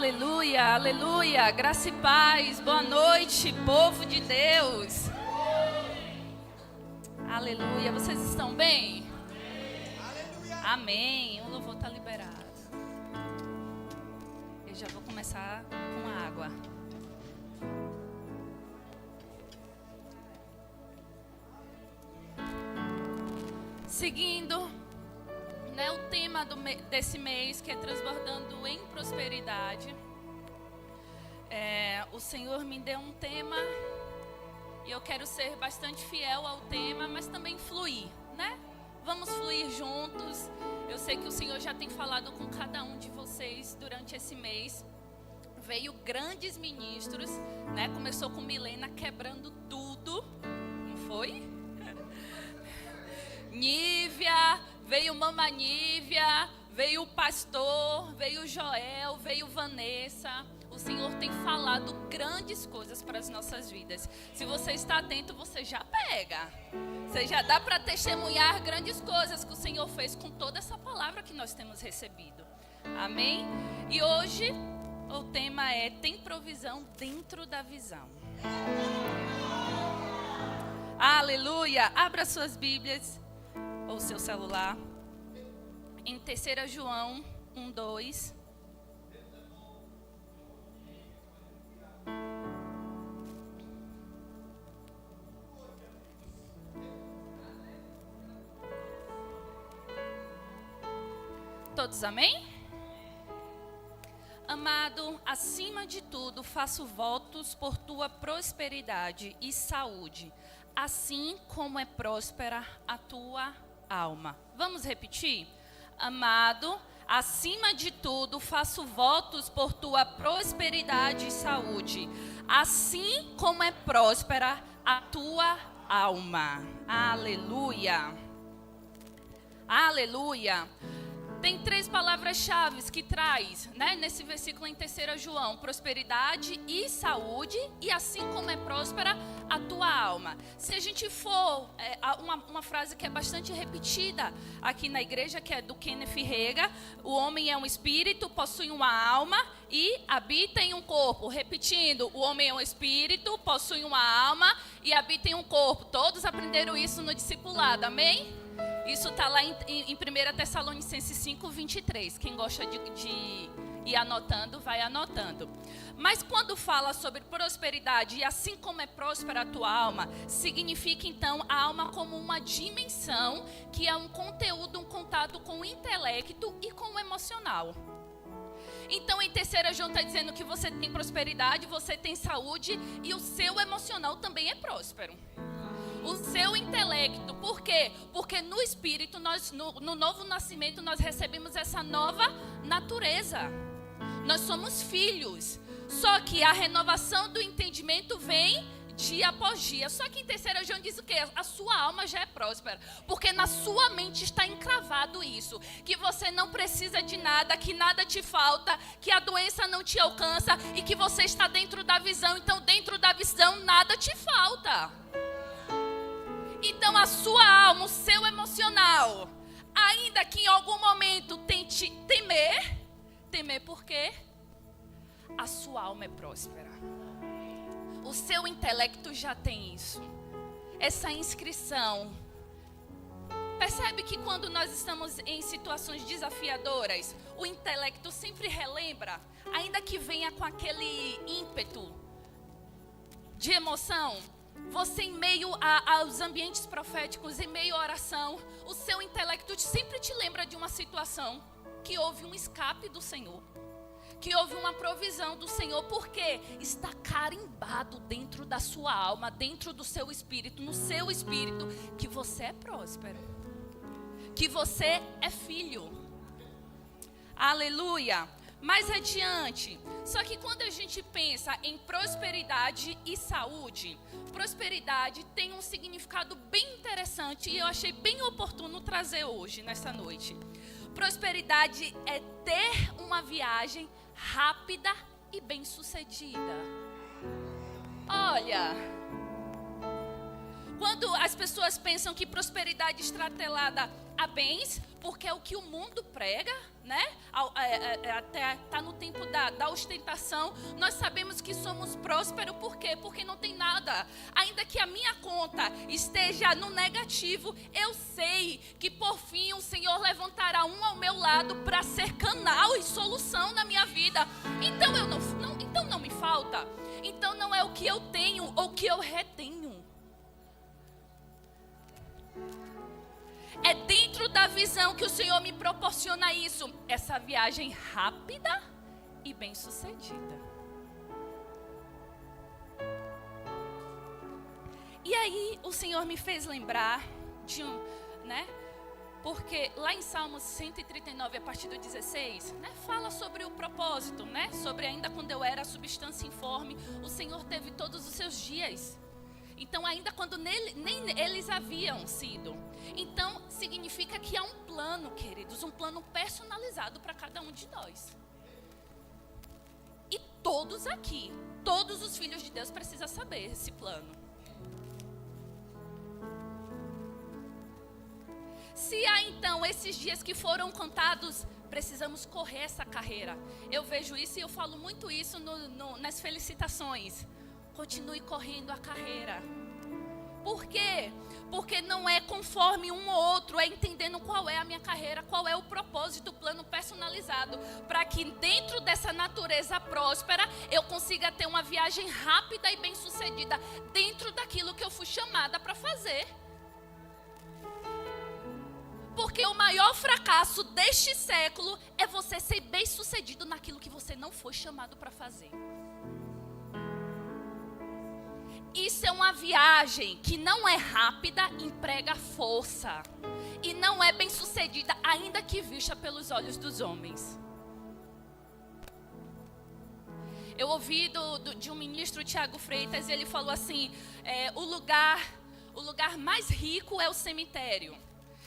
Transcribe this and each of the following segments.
Aleluia, aleluia, graça e paz, boa noite, povo de Deus. Aleluia, vocês estão bem? Amém, o louvor está liberado. Eu já vou começar com a água. Seguindo, o tema desse mês, que é transbordando em prosperidade. O Senhor me deu um tema e eu quero ser bastante fiel ao tema, mas também fluir, né? Vamos fluir juntos. Eu sei que o Senhor já tem falado com cada um de vocês durante esse mês. Veio grandes ministros, né? Começou com Milena quebrando tudo, não foi? Nívia, veio Mama Nívia, veio o pastor, veio o Joel, veio Vanessa. O Senhor tem falado grandes coisas para as nossas vidas. Se você está atento, você já pega. Você já dá para testemunhar grandes coisas que o Senhor fez com toda essa palavra que nós temos recebido. Amém? E hoje o tema é: tem provisão dentro da visão. Aleluia! Abra suas Bíblias ou seu celular em 3 João 1:2. Todos amém? Amado, acima de tudo, faço votos por tua prosperidade e saúde, assim como é próspera a tua alma. Vamos repetir? Amado, acima de tudo, faço votos por tua prosperidade e saúde, assim como é próspera a tua alma. Aleluia. Aleluia. Tem 3 palavras-chave que traz, nesse versículo em 3 João: prosperidade e saúde, e assim como é próspera a tua alma. Se a gente for, uma frase que é bastante repetida aqui na igreja, que é do Kenneth Reagan: o homem é um espírito, possui uma alma e habita em um corpo. Repetindo, o homem é um espírito, possui uma alma e habita em um corpo. Todos aprenderam isso no discipulado, amém? Isso está lá em 1 Tessalonicenses 5:23. Quem gosta de ir anotando, vai anotando. Mas quando fala sobre prosperidade e assim como é próspera a tua alma, significa então a alma como uma dimensão que é um conteúdo, um contato com o intelecto e com o emocional. Então em 3 João está dizendo que você tem prosperidade, você tem saúde e o seu emocional também é próspero. O seu intelecto, por quê? Porque no Espírito, no novo nascimento, nós recebemos essa nova natureza. Nós somos filhos. Só que a renovação do entendimento vem dia após dia. Só que em 3 João diz o quê? A sua alma já é próspera. Porque na sua mente está encravado isso. Que você não precisa de nada, que nada te falta, que a doença não te alcança e que você está dentro da visão. Então dentro da visão nada te falta. Então a sua alma, o seu emocional, ainda que em algum momento tente temer por quê? A sua alma é próspera. O seu intelecto já tem isso. Essa inscrição. Percebe que quando nós estamos em situações desafiadoras, o intelecto sempre relembra, ainda que venha com aquele ímpeto de emoção. Você em meio aos ambientes proféticos, em meio à oração, o seu intelecto sempre te lembra de uma situação que houve um escape do Senhor, que houve uma provisão do Senhor, porque está carimbado dentro da sua alma, dentro do seu espírito, no seu espírito, que você é próspero, que você é filho. Aleluia. Mais adiante, só que quando a gente pensa em prosperidade e saúde, prosperidade tem um significado bem interessante e eu achei bem oportuno trazer hoje, nessa noite. Prosperidade é ter uma viagem rápida e bem-sucedida. Olha, quando as pessoas pensam que prosperidade está atrelada a bens, porque é o que o mundo prega, né? Até está no tempo da ostentação. Nós sabemos que somos prósperos, por quê? Porque não tem nada. Ainda que a minha conta esteja no negativo, eu sei que por fim o Senhor levantará um ao meu lado para ser canal e solução na minha vida. Então então não me falta. Então não é o que eu tenho ou o que eu retenho. É dentro da visão que o Senhor me proporciona isso. Essa viagem rápida e bem-sucedida. E aí o Senhor me fez lembrar de porque lá em Salmos 139, a partir do 16, fala sobre o propósito, sobre ainda quando eu era substância informe, o Senhor teve todos os seus dias. Então, ainda quando nem eles haviam sido. Então, significa que há um plano, queridos, um plano personalizado para cada um de nós. E todos aqui, todos os filhos de Deus precisam saber esse plano. Se há, então, esses dias que foram contados, precisamos correr essa carreira. Eu vejo isso e eu falo muito isso nas felicitações. Continue correndo a carreira. Por quê? Porque não é conforme um ou outro, é entendendo qual é a minha carreira, qual é o propósito, o plano personalizado, para que dentro dessa natureza próspera, eu consiga ter uma viagem rápida e bem-sucedida, dentro daquilo que eu fui chamada para fazer. Porque o maior fracasso deste século é você ser bem-sucedido naquilo que você não foi chamado para fazer. Isso é uma viagem que não é rápida, emprega força. E não é bem-sucedida, ainda que vista pelos olhos dos homens. Eu ouvi de um ministro, Tiago Freitas, ele falou assim, o lugar mais rico é o cemitério.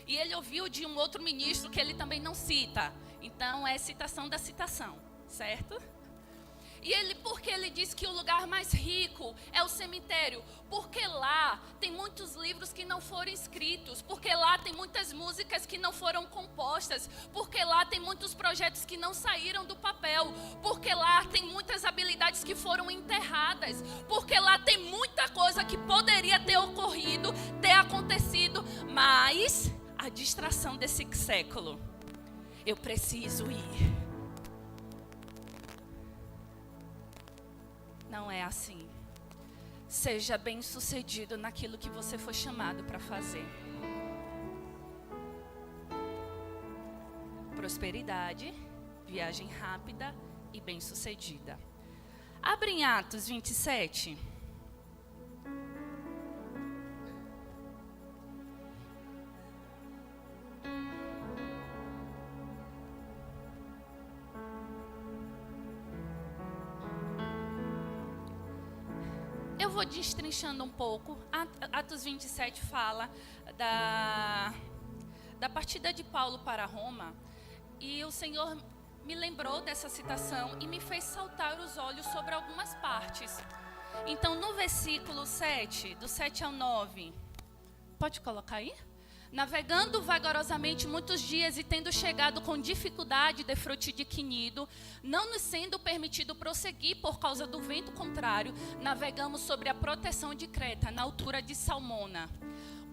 E ele ouviu de um outro ministro que ele também não cita. Então é citação da citação, certo? E porque ele diz que o lugar mais rico é o cemitério? Porque lá tem muitos livros que não foram escritos, porque lá tem muitas músicas que não foram compostas, porque lá tem muitos projetos que não saíram do papel, porque lá tem muitas habilidades que foram enterradas, porque lá tem muita coisa que poderia ter ocorrido, ter acontecido, mas a distração desse século, eu preciso ir. Não é assim. Seja bem-sucedido naquilo que você foi chamado para fazer. Prosperidade, viagem rápida e bem-sucedida. Abre em Atos 27. Eu vou destrinchando um pouco. Atos 27 fala da partida de Paulo para Roma. E o Senhor me lembrou dessa citação e me fez saltar os olhos sobre algumas partes. Então, no versículo 7, do 7 ao 9. Pode colocar aí? Navegando vagarosamente muitos dias e tendo chegado com dificuldade de Frutidiquinido, não nos sendo permitido prosseguir por causa do vento contrário, navegamos sobre a proteção de Creta, na altura de Salmona.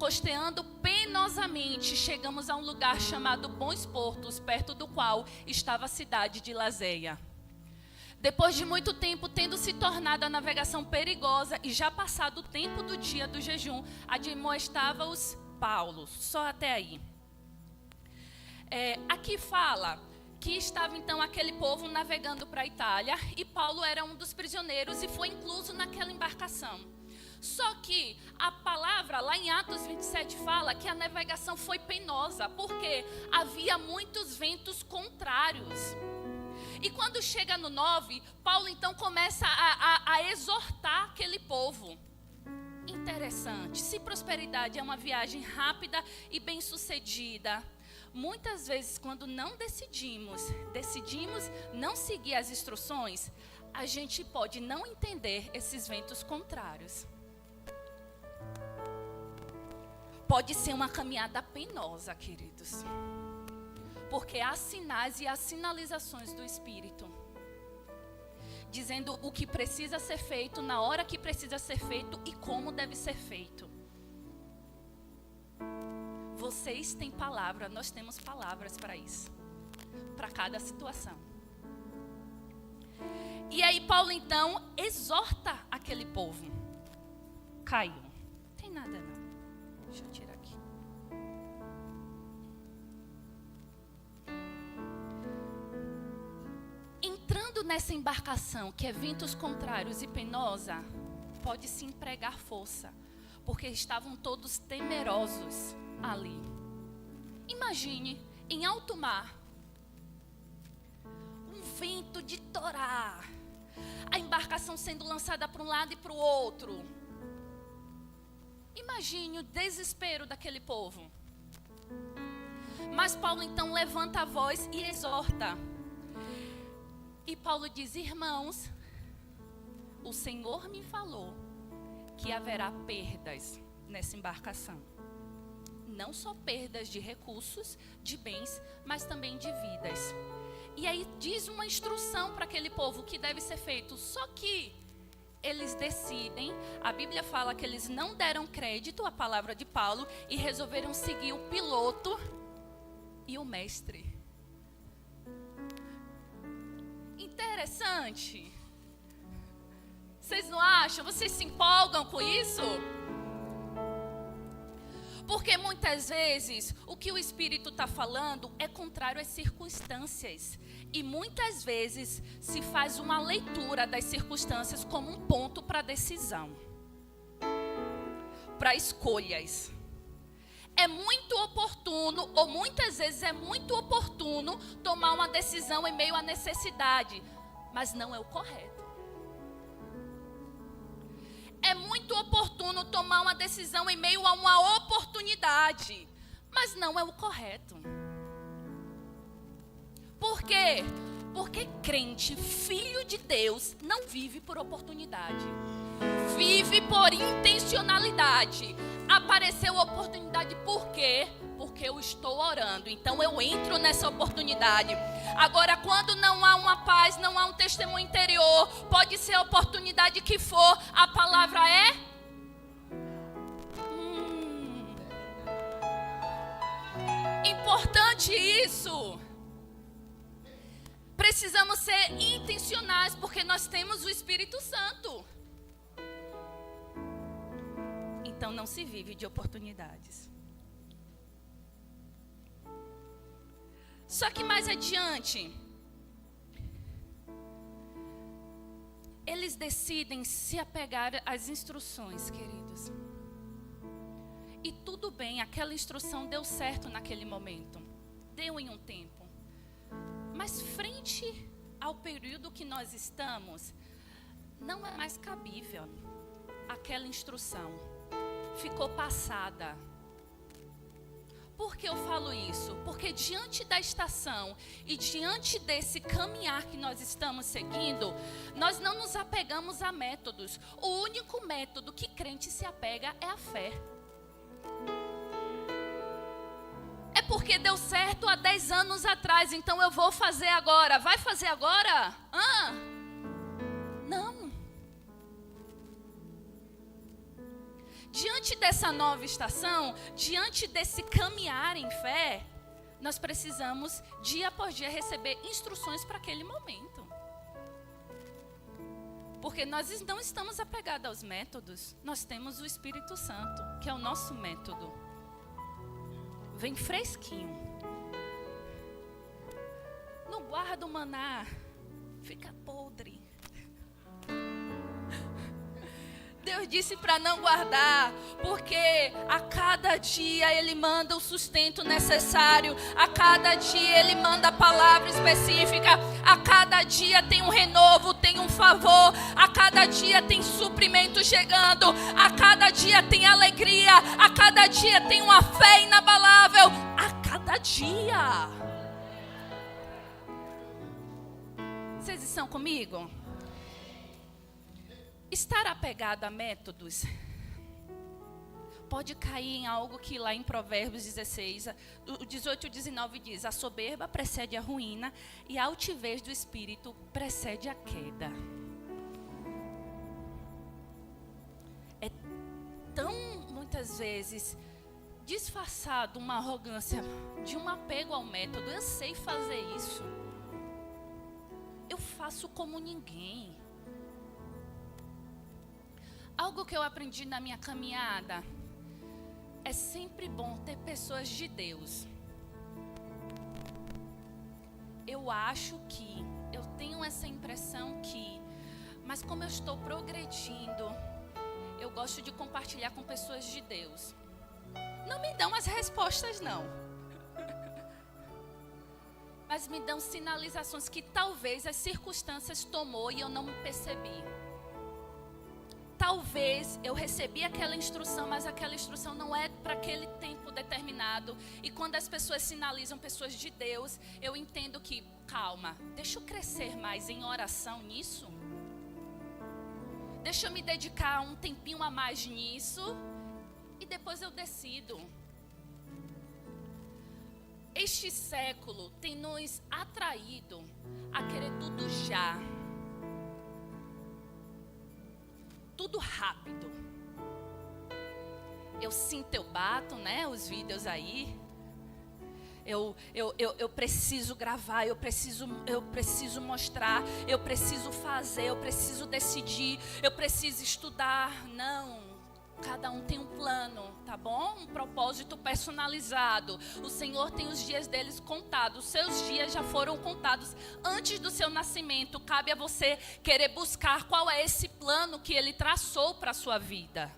Costeando penosamente, chegamos a um lugar chamado Bons Portos, perto do qual estava a cidade de Lazeia. Depois de muito tempo, tendo se tornado a navegação perigosa e já passado o tempo do dia do jejum, admoestava-os Paulo, só até aí. Aqui fala que estava então aquele povo navegando para a Itália e Paulo era um dos prisioneiros e foi incluso naquela embarcação. Só que a palavra lá em Atos 27 fala que a navegação foi penosa, porque havia muitos ventos contrários. E quando chega no 9, Paulo então começa a exortar aquele povo. Interessante, se prosperidade é uma viagem rápida e bem-sucedida, muitas vezes quando não decidimos não seguir as instruções, a gente pode não entender esses ventos contrários. Pode ser uma caminhada penosa, queridos. Porque há sinais e há sinalizações do Espírito, dizendo o que precisa ser feito, na hora que precisa ser feito e como deve ser feito. Vocês têm palavra, nós temos palavras para isso, para cada situação. E aí Paulo então exorta aquele povo. Caiu. Não tem nada não. Deixa eu tirar aqui. Entrando nessa embarcação que é ventos contrários e penosa, pode-se empregar força, porque estavam todos temerosos ali. Imagine, em alto mar, um vento de torar, a embarcação sendo lançada para um lado e para o outro. Imagine o desespero daquele povo. Mas Paulo então levanta a voz e exorta. E Paulo diz: irmãos, o Senhor me falou que haverá perdas nessa embarcação. Não só perdas de recursos, de bens, mas também de vidas. E aí diz uma instrução para aquele povo que deve ser feito. Só que eles decidem, a Bíblia fala que eles não deram crédito à palavra de Paulo e resolveram seguir o piloto e o mestre. Interessante. Vocês não acham? Vocês se empolgam com isso? Porque muitas vezes o que o Espírito está falando é contrário às circunstâncias. E muitas vezes se faz uma leitura das circunstâncias como um ponto para decisão, para escolhas. É muito oportuno, ou muitas vezes é muito oportuno, tomar uma decisão em meio à necessidade, mas não é o correto. É muito oportuno tomar uma decisão em meio a uma oportunidade, mas não é o correto. Por quê? Porque crente, filho de Deus, não vive por oportunidade. Vive por intencionalidade. Apareceu oportunidade por quê? Porque eu estou orando. Então eu entro nessa oportunidade. Agora, quando não há uma paz, não há um testemunho interior, pode ser a oportunidade que for, a palavra é... Importante isso. Precisamos ser intencionais, porque nós temos o Espírito Santo. Então não se vive de oportunidades. Só que mais adiante, eles decidem se apegar às instruções, queridos. E tudo bem, aquela instrução deu certo naquele momento. Deu em um tempo. Mas frente ao período que nós estamos, não é mais cabível aquela instrução. Ficou passada. Por que eu falo isso? Porque diante da estação e diante desse caminhar que nós estamos seguindo, nós não nos apegamos a métodos. O único método que crente se apega é a fé. É porque deu certo há 10 anos atrás, então eu vou fazer agora. Vai fazer agora? Não. Diante dessa nova estação, diante desse caminhar em fé, nós precisamos, dia após dia, receber instruções para aquele momento. Porque nós não estamos apegados aos métodos, nós temos o Espírito Santo, que é o nosso método. Vem fresquinho. Não guarda o maná, fica podre. Deus disse para não guardar, porque a cada dia Ele manda o sustento necessário, a cada dia Ele manda a palavra específica, a cada dia tem um renovo, tem um favor, a cada dia tem suprimento chegando, a cada dia tem alegria, a cada dia tem uma fé inabalável, a cada dia. Vocês estão comigo? Estar apegado a métodos pode cair em algo que lá em Provérbios 16, o 18 e 19 diz: a soberba precede a ruína e a altivez do espírito precede a queda. É tão, muitas vezes, disfarçado uma arrogância de um apego ao método. Eu sei fazer isso. Eu faço como ninguém. Algo que eu aprendi na minha caminhada: é sempre bom ter pessoas de Deus. Eu acho que, eu tenho essa impressão que, mas como eu estou progredindo, eu gosto de compartilhar com pessoas de Deus. Não me dão as respostas, não. Mas me dão sinalizações que talvez as circunstâncias tomou e eu não me percebi. Talvez eu recebi aquela instrução, mas aquela instrução não é para aquele tempo determinado. E quando as pessoas sinalizam pessoas de Deus, eu entendo que, calma, deixa eu crescer mais em oração nisso. Deixa eu me dedicar um tempinho a mais nisso. E depois eu decido. Este século tem nos atraído a querer tudo já. Tudo rápido. Eu sinto, eu bato, né? Os vídeos aí. Eu preciso gravar, eu preciso mostrar, eu preciso fazer, eu preciso decidir, eu preciso estudar. Não. Cada um tem um plano, tá bom? Um propósito personalizado. O Senhor tem os dias deles contados. Os seus dias já foram contados antes do seu nascimento. Cabe a você querer buscar qual é esse plano que Ele traçou para a sua vida.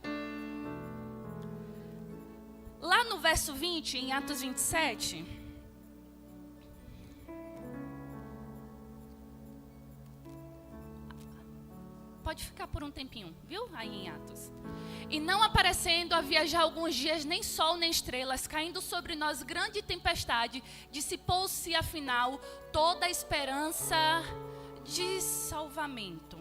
Lá no verso 20, em Atos 27... Pode ficar por um tempinho, viu? Aí em Atos. E não aparecendo havia já alguns dias nem sol nem estrelas, caindo sobre nós grande tempestade, dissipou-se afinal toda a esperança de salvamento.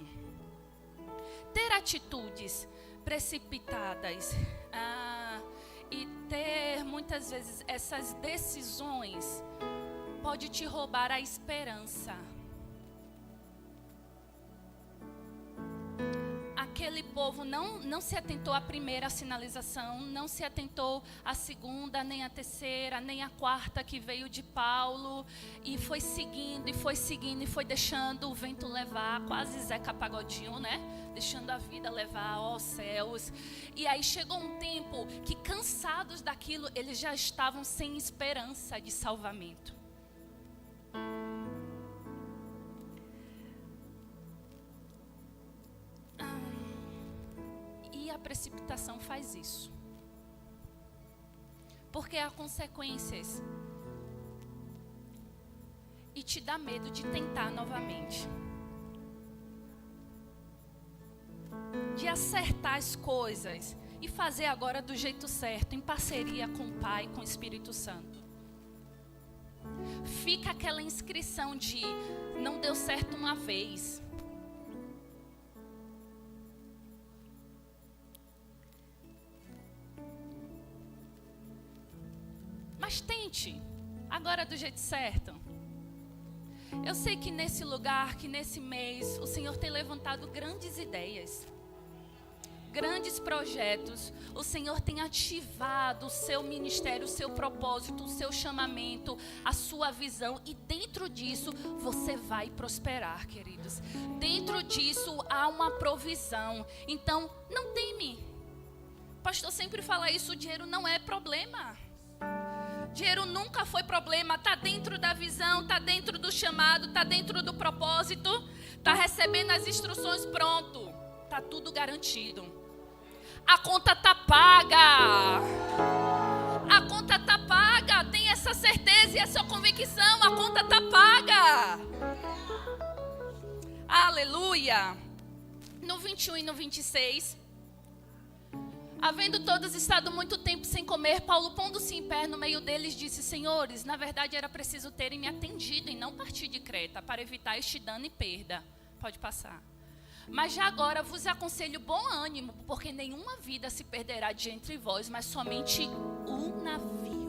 Ter atitudes precipitadas e ter muitas vezes essas decisões pode te roubar a esperança. Aquele povo não se atentou à primeira sinalização, não se atentou à segunda, nem à terceira, nem à quarta que veio de Paulo, e foi seguindo, e foi seguindo, e foi deixando o vento levar, quase Zeca Pagodinho, né? Deixando a vida levar, ó céus. E aí chegou um tempo que, cansados daquilo, eles já estavam sem esperança de salvamento. A precipitação faz isso, porque há consequências e te dá medo de tentar novamente, de acertar as coisas e fazer agora do jeito certo, em parceria com o Pai, com o Espírito Santo. Fica aquela inscrição de não deu certo uma vez. Mas tente, agora do jeito certo. Eu sei que nesse lugar, que nesse mês, o Senhor tem levantado grandes ideias, grandes projetos. O Senhor tem ativado o seu ministério, o seu propósito, o seu chamamento, a sua visão. E dentro disso, você vai prosperar, queridos. Dentro disso, há uma provisão. Então, não teme. O pastor sempre fala isso, o dinheiro não é problema. Dinheiro nunca foi problema, está dentro da visão, está dentro do chamado, está dentro do propósito, está recebendo as instruções, pronto, está tudo garantido. A conta está paga, a conta está paga, tem essa certeza e essa convicção, a conta está paga. Aleluia. No 21 e no 26... Havendo todos estado muito tempo sem comer, Paulo, pondo-se em pé no meio deles, disse: Senhores, na verdade era preciso terem me atendido e não partir de Creta, para evitar este dano e perda. Pode passar. Mas já agora vos aconselho bom ânimo, porque nenhuma vida se perderá de entre vós, mas somente um navio.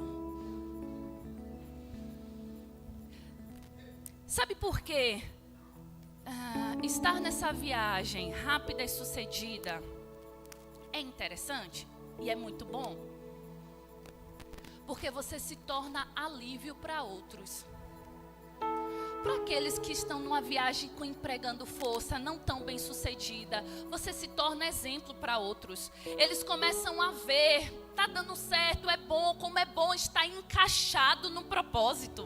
Sabe por quê? Estar nessa viagem rápida e sucedida é interessante e é muito bom, porque você se torna alívio para outros. Para aqueles que estão numa viagem empregando força, não tão bem sucedida, você se torna exemplo para outros. Eles começam a ver, tá dando certo, é bom, como é bom estar encaixado no propósito.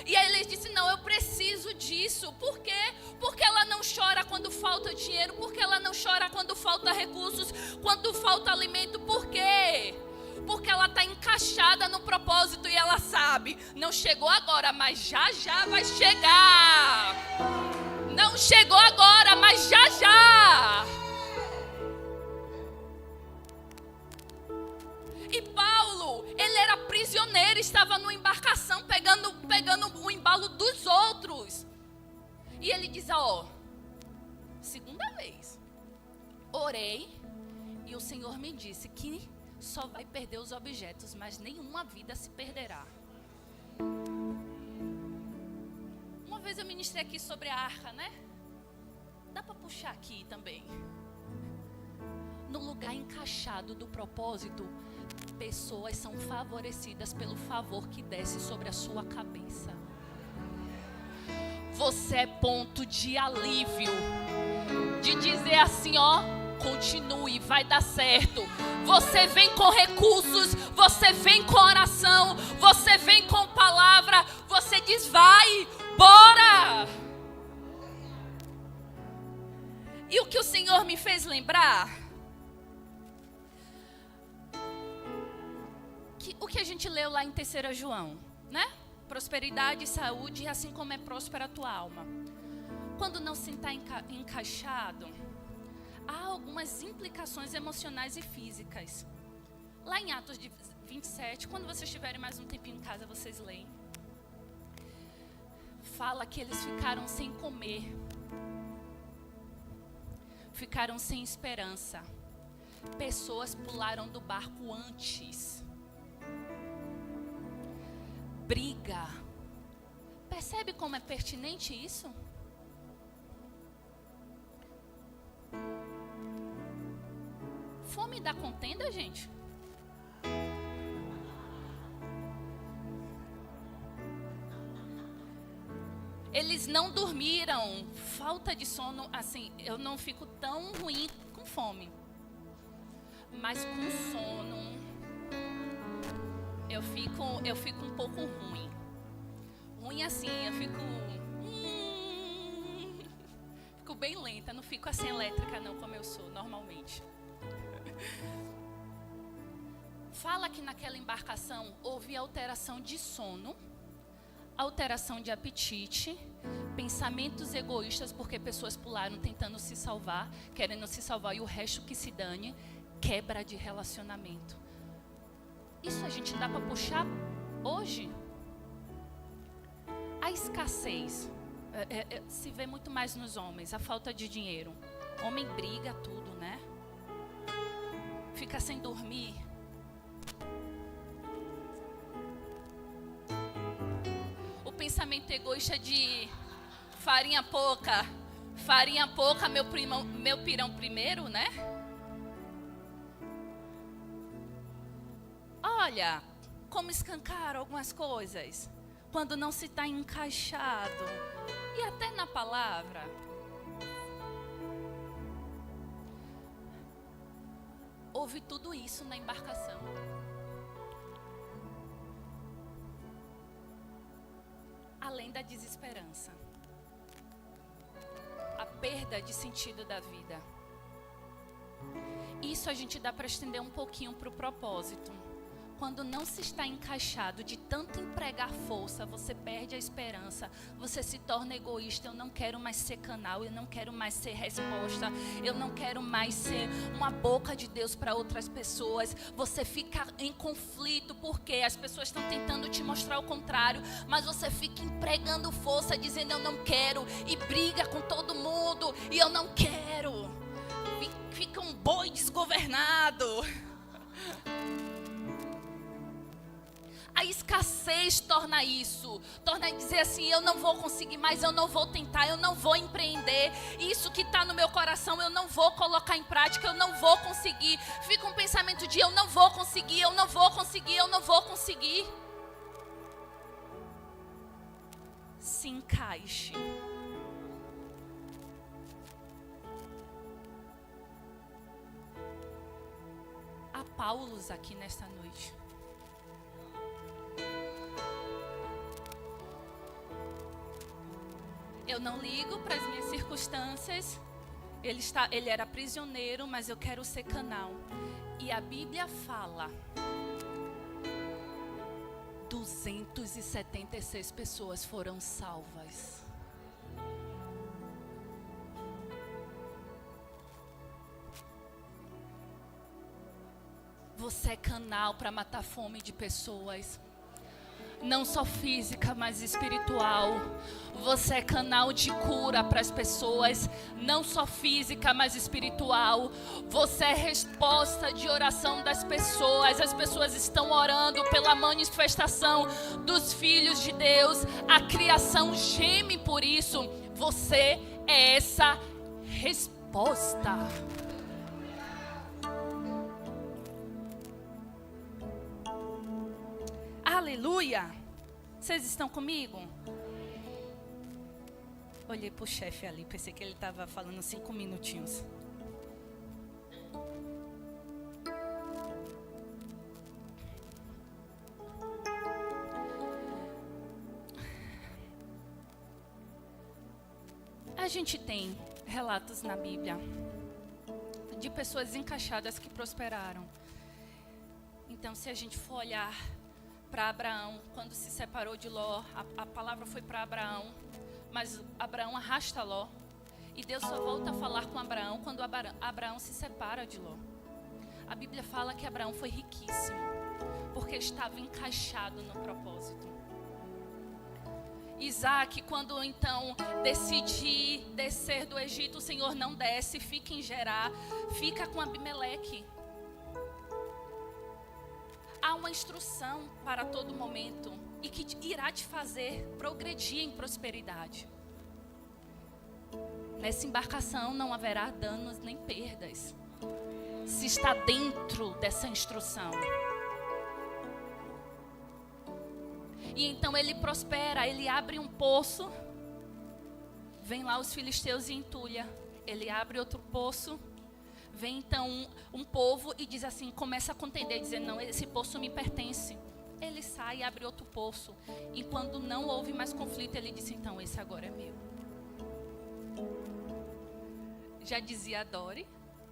E aí eles disseram, não, eu preciso disso. Por quê? Porque ela não chora quando falta dinheiro, porque ela não chora quando falta recursos, quando falta alimento. Por quê? Porque ela está encaixada no propósito e ela sabe, não chegou agora, mas já já vai chegar. Não chegou agora, mas já já. E Paulo, ele era prisioneiro, estava numa embarcação pegando o embalo dos outros. E ele diz, segunda vez, orei e o Senhor me disse que só vai perder os objetos, mas nenhuma vida se perderá. Uma vez eu ministrei aqui sobre a arca, né? Dá para puxar aqui também. No lugar encaixado do propósito, pessoas são favorecidas pelo favor que desce sobre a sua cabeça. Você é ponto de alívio, de dizer assim, continue, vai dar certo. Você vem com recursos, você vem com oração, você vem com palavra, você diz, vai, bora. E o que o Senhor me fez lembrar, o que a gente leu lá em 3 João, né? Prosperidade e saúde, assim como é próspera a tua alma. Quando não se está encaixado, há algumas implicações emocionais e físicas. Lá em Atos 27, quando vocês tiverem mais um tempinho em casa, vocês leem. Fala que eles ficaram sem comer. Ficaram sem esperança. Pessoas pularam do barco antes. Briga. Percebe como é pertinente isso? Fome dá contenda, gente? Eles não dormiram. Falta de sono, assim, eu não fico tão ruim com fome. Mas com sono, eu fico um pouco ruim. Ruim assim, eu fico bem lenta, não fico assim elétrica não, como eu sou normalmente. Fala que naquela embarcação houve alteração de sono, alteração de apetite, pensamentos egoístas, porque pessoas pularam tentando se salvar, querendo se salvar, e o resto que se dane, quebra de relacionamento. Isso a gente dá para puxar hoje. A escassez se vê muito mais nos homens, a falta de dinheiro. Homem briga tudo, né? Fica sem dormir. O pensamento egoísta de farinha pouca, meu pirão primeiro, né? Olha como escancaram algumas coisas quando não se está encaixado. E até na palavra. Houve tudo isso na embarcação. Além da desesperança. A perda de sentido da vida. Isso a gente dá para estender um pouquinho para o propósito. Quando não se está encaixado, de tanto empregar força, você perde a esperança, você se torna egoísta. Eu não quero mais ser canal, eu não quero mais ser resposta, eu não quero mais ser uma boca de Deus para outras pessoas. Você fica em conflito, porque as pessoas estão tentando te mostrar o contrário, mas você fica empregando força, dizendo eu não quero, e briga com todo mundo, e eu não quero. boi desgovernado. A escassez torna isso, torna dizer assim, eu não vou conseguir mais, eu não vou tentar, eu não vou empreender. Isso que está no meu coração, eu não vou colocar em prática, eu não vou conseguir. Fica um pensamento de eu não vou conseguir, eu não vou conseguir, eu não vou conseguir. Se encaixe. Há Paulos aqui nesta noite. Eu não ligo para as minhas circunstâncias. Ele era prisioneiro, mas eu quero ser canal. E a Bíblia fala: 276 pessoas foram salvas. Você é canal para matar a fome de pessoas. Não só física, mas espiritual. Você é canal de cura para as pessoas. Não só física, mas espiritual. Você é resposta de oração das pessoas. As pessoas estão orando pela manifestação dos filhos de Deus. A criação geme por isso. Você é essa resposta. Aleluia! Vocês estão comigo? Olhei pro chefe ali, pensei que ele estava falando 5 minutinhos. A gente tem relatos na Bíblia de pessoas encaixadas que prosperaram. Então, se a gente for olhar para Abraão, quando se separou de Ló, a palavra foi para Abraão, mas Abraão arrasta Ló. E Deus só volta a falar com Abraão quando Abraão se separa de Ló. A Bíblia fala que Abraão foi riquíssimo, porque estava encaixado no propósito. Isaac, quando então decidi descer do Egito, o Senhor não desce, fica em Gerar, fica com Abimeleque. Há uma instrução para todo momento e que irá te fazer progredir em prosperidade. Nessa embarcação não haverá danos nem perdas, se está dentro dessa instrução. E então ele prospera, ele abre um poço, vem lá os filisteus e entulha. Ele abre outro poço, vem então um povo e diz assim, começa a contender, dizendo, não, esse poço me pertence. Ele sai e abre outro poço. E quando não houve mais conflito, ele disse, então esse agora é meu. Já dizia a Dory,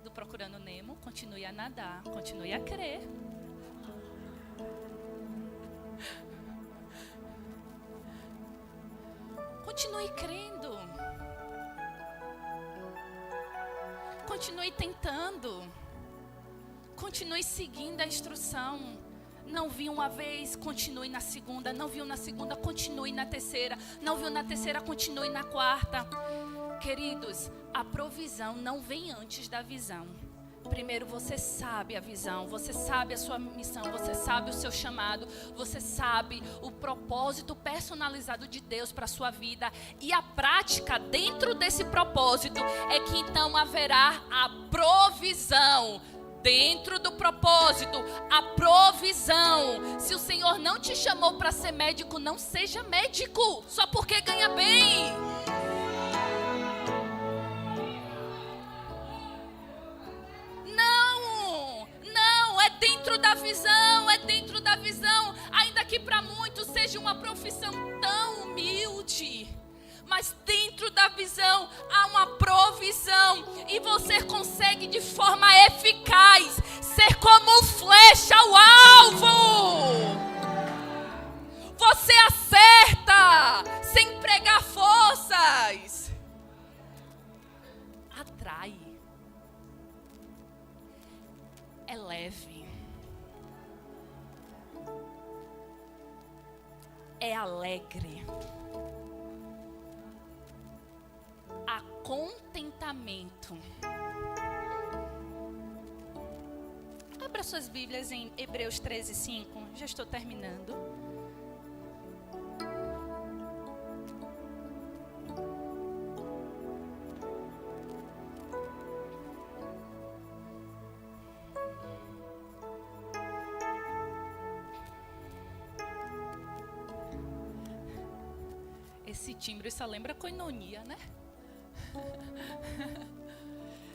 do Procurando Nemo, continue a nadar, continue a crer. Continue crendo. Continue tentando. Continue seguindo a instrução. Não viu uma vez, continue na segunda. Não viu na segunda, continue na terceira. Não viu na terceira, continue na quarta. Queridos, a provisão não vem antes da visão. Primeiro você sabe a visão, você sabe a sua missão, você sabe o seu chamado, você sabe o propósito personalizado de Deus para a sua vida. E a prática dentro desse propósito é que então haverá a provisão. Dentro do propósito, a provisão. Se o Senhor não te chamou para ser médico, não seja médico, só porque ganha bem. É dentro da visão, ainda que para muitos seja uma profissão tão humilde, mas dentro da visão há uma provisão, e você consegue de forma eficaz ser como flecha ao alvo. Você acerta sem empregar forças, atrai, é leve. É alegre. Há contentamento. Abra suas Bíblias em Hebreus 13:5. Já estou terminando. Esse timbre só lembra coinonia, né?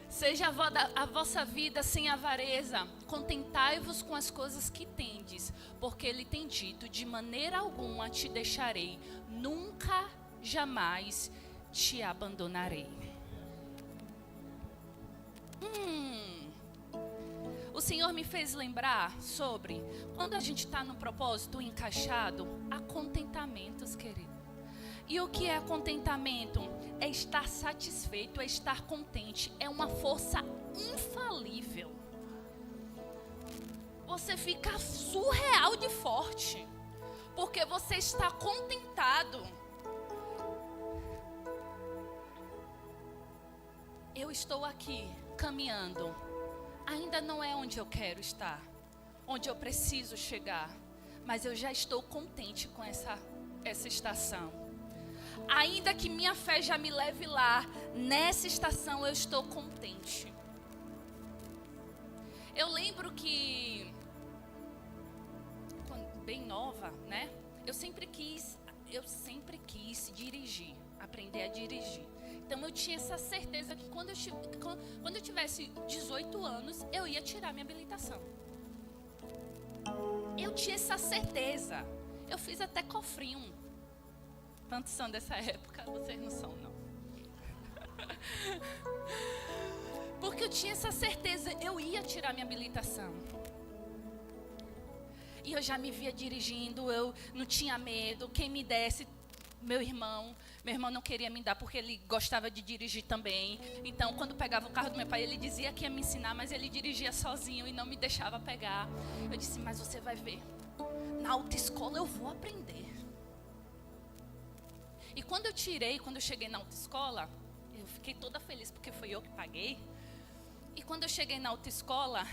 Seja a vossa vida sem avareza, contentai-vos com as coisas que tendes, porque ele tem dito, de maneira alguma te deixarei, nunca, jamais te abandonarei. O Senhor me fez lembrar sobre, quando a gente está no propósito encaixado, há contentamentos, querido. E o que é contentamento? É estar satisfeito, é estar contente. É uma força infalível. Você fica surreal de forte, porque você está contentado. Eu estou aqui, caminhando. Ainda não é onde eu quero estar, onde eu preciso chegar. Mas eu já estou contente com essa estação. Ainda que minha fé já me leve lá, nessa estação eu estou contente. Eu lembro que, quando bem nova, né? Eu sempre quis dirigir, aprender a dirigir. Então eu tinha essa certeza que quando eu tivesse 18 anos, eu ia tirar minha habilitação. Eu tinha essa certeza. Eu fiz até cofrinho. Tantos são dessa época, vocês não são, não. Porque eu tinha essa certeza, eu ia tirar minha habilitação. E eu já me via dirigindo, eu não tinha medo. Quem me desse, meu irmão não queria me dar porque ele gostava de dirigir também. Então, quando pegava o carro do meu pai, ele dizia que ia me ensinar, mas ele dirigia sozinho e não me deixava pegar. Eu disse, mas você vai ver, na autoescola eu vou aprender. E quando eu cheguei na autoescola, eu fiquei toda feliz porque foi eu que paguei. E quando eu cheguei na autoescola,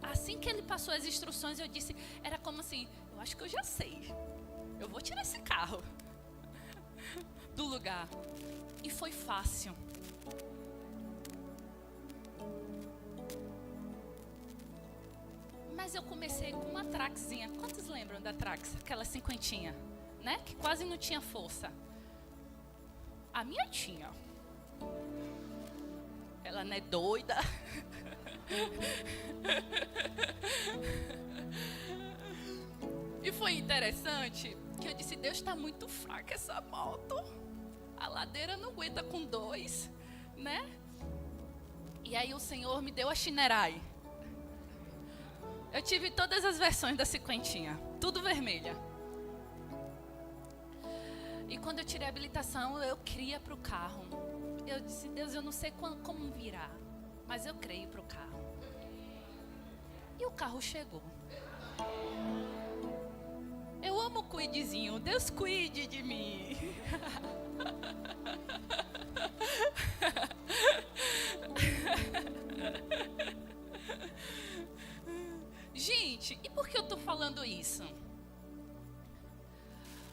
assim que ele passou as instruções, eu disse, era como assim, eu acho que eu já sei. Eu vou tirar esse carro do lugar. E foi fácil. Mas eu comecei com uma Traxzinha. Quantos lembram da Trax? Aquela cinquentinha, né? Que quase não tinha força. A minha tinha. Ela não é doida. E foi interessante que eu disse, Deus, está muito fraca essa moto. A ladeira não aguenta com 2, né? E aí o Senhor me deu a Shinerai. Eu tive todas as versões da cinquentinha, tudo vermelha. E quando eu tirei a habilitação, eu queria para o carro. Eu disse, Deus, eu não sei como virar, mas eu creio para o carro. E o carro chegou. Eu amo o cuidezinho. Deus cuide de mim. Gente, e por que eu estou falando isso?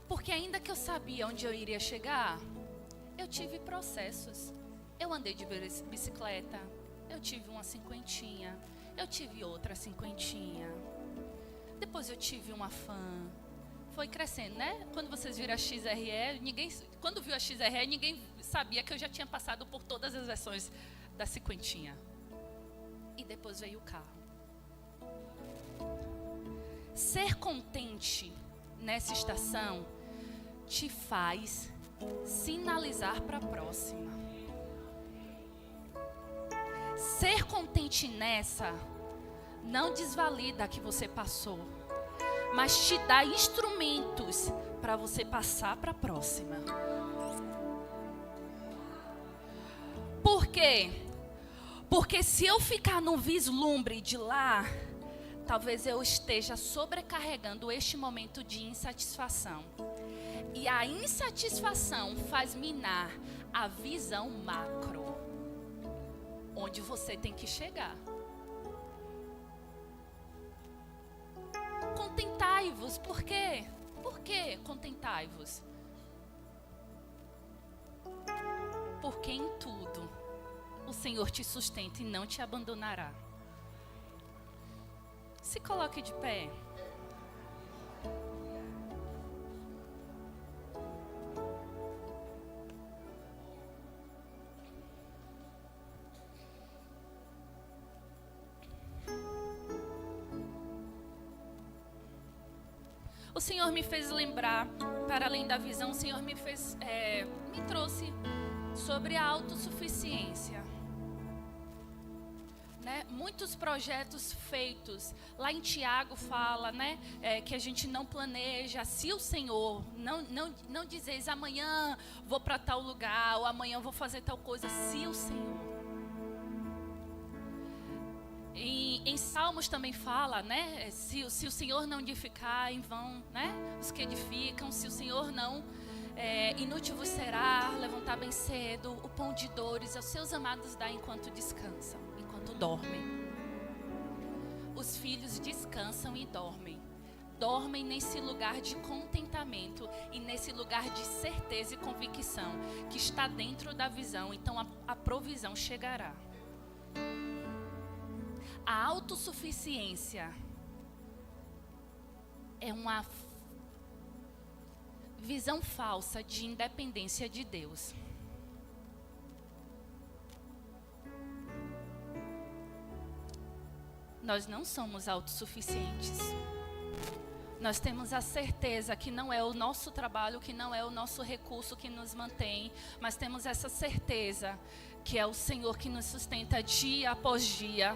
Porque ainda que eu sabia onde eu iria chegar, eu tive processos. Eu andei de bicicleta, eu tive uma cinquentinha, eu tive outra cinquentinha. Depois eu tive uma Fan. Foi crescendo, né? Quando vocês viram a XRE, quando viu a XRE, ninguém sabia que eu já tinha passado por todas as versões da cinquentinha. E depois veio o carro. Ser contente nessa estação te faz sinalizar para a próxima. Ser contente nessa não desvalida a que você passou, mas te dá instrumentos para você passar para a próxima. Por quê? Porque se eu ficar no vislumbre de lá, talvez eu esteja sobrecarregando este momento de insatisfação. E a insatisfação faz minar a visão macro, onde você tem que chegar. contentai-vos. Por quê? Por que contentai-vos? Porque em tudo o Senhor te sustenta e não te abandonará. Se coloque de pé. O Senhor me fez lembrar, para além da visão, o Senhor me trouxe sobre a autossuficiência. Né? Muitos projetos feitos, lá em Tiago fala, né, que a gente não planeja, se o Senhor, não dizeis amanhã vou para tal lugar, ou amanhã vou fazer tal coisa, se o Senhor. Em Salmos também fala, né? Se o Senhor não edificar, em vão, né? Os que edificam, se o Senhor não, inútil vos será levantar bem cedo, o pão de dores aos seus amados dá enquanto descansam, enquanto dormem. Os filhos descansam e dormem. Dormem nesse lugar de contentamento e nesse lugar de certeza e convicção que está dentro da visão, então a provisão chegará. A autossuficiência é uma visão falsa de independência de Deus. Nós não somos autossuficientes. Nós temos a certeza que não é o nosso trabalho, que não é o nosso recurso que nos mantém, mas temos essa certeza que é o Senhor que nos sustenta dia após dia.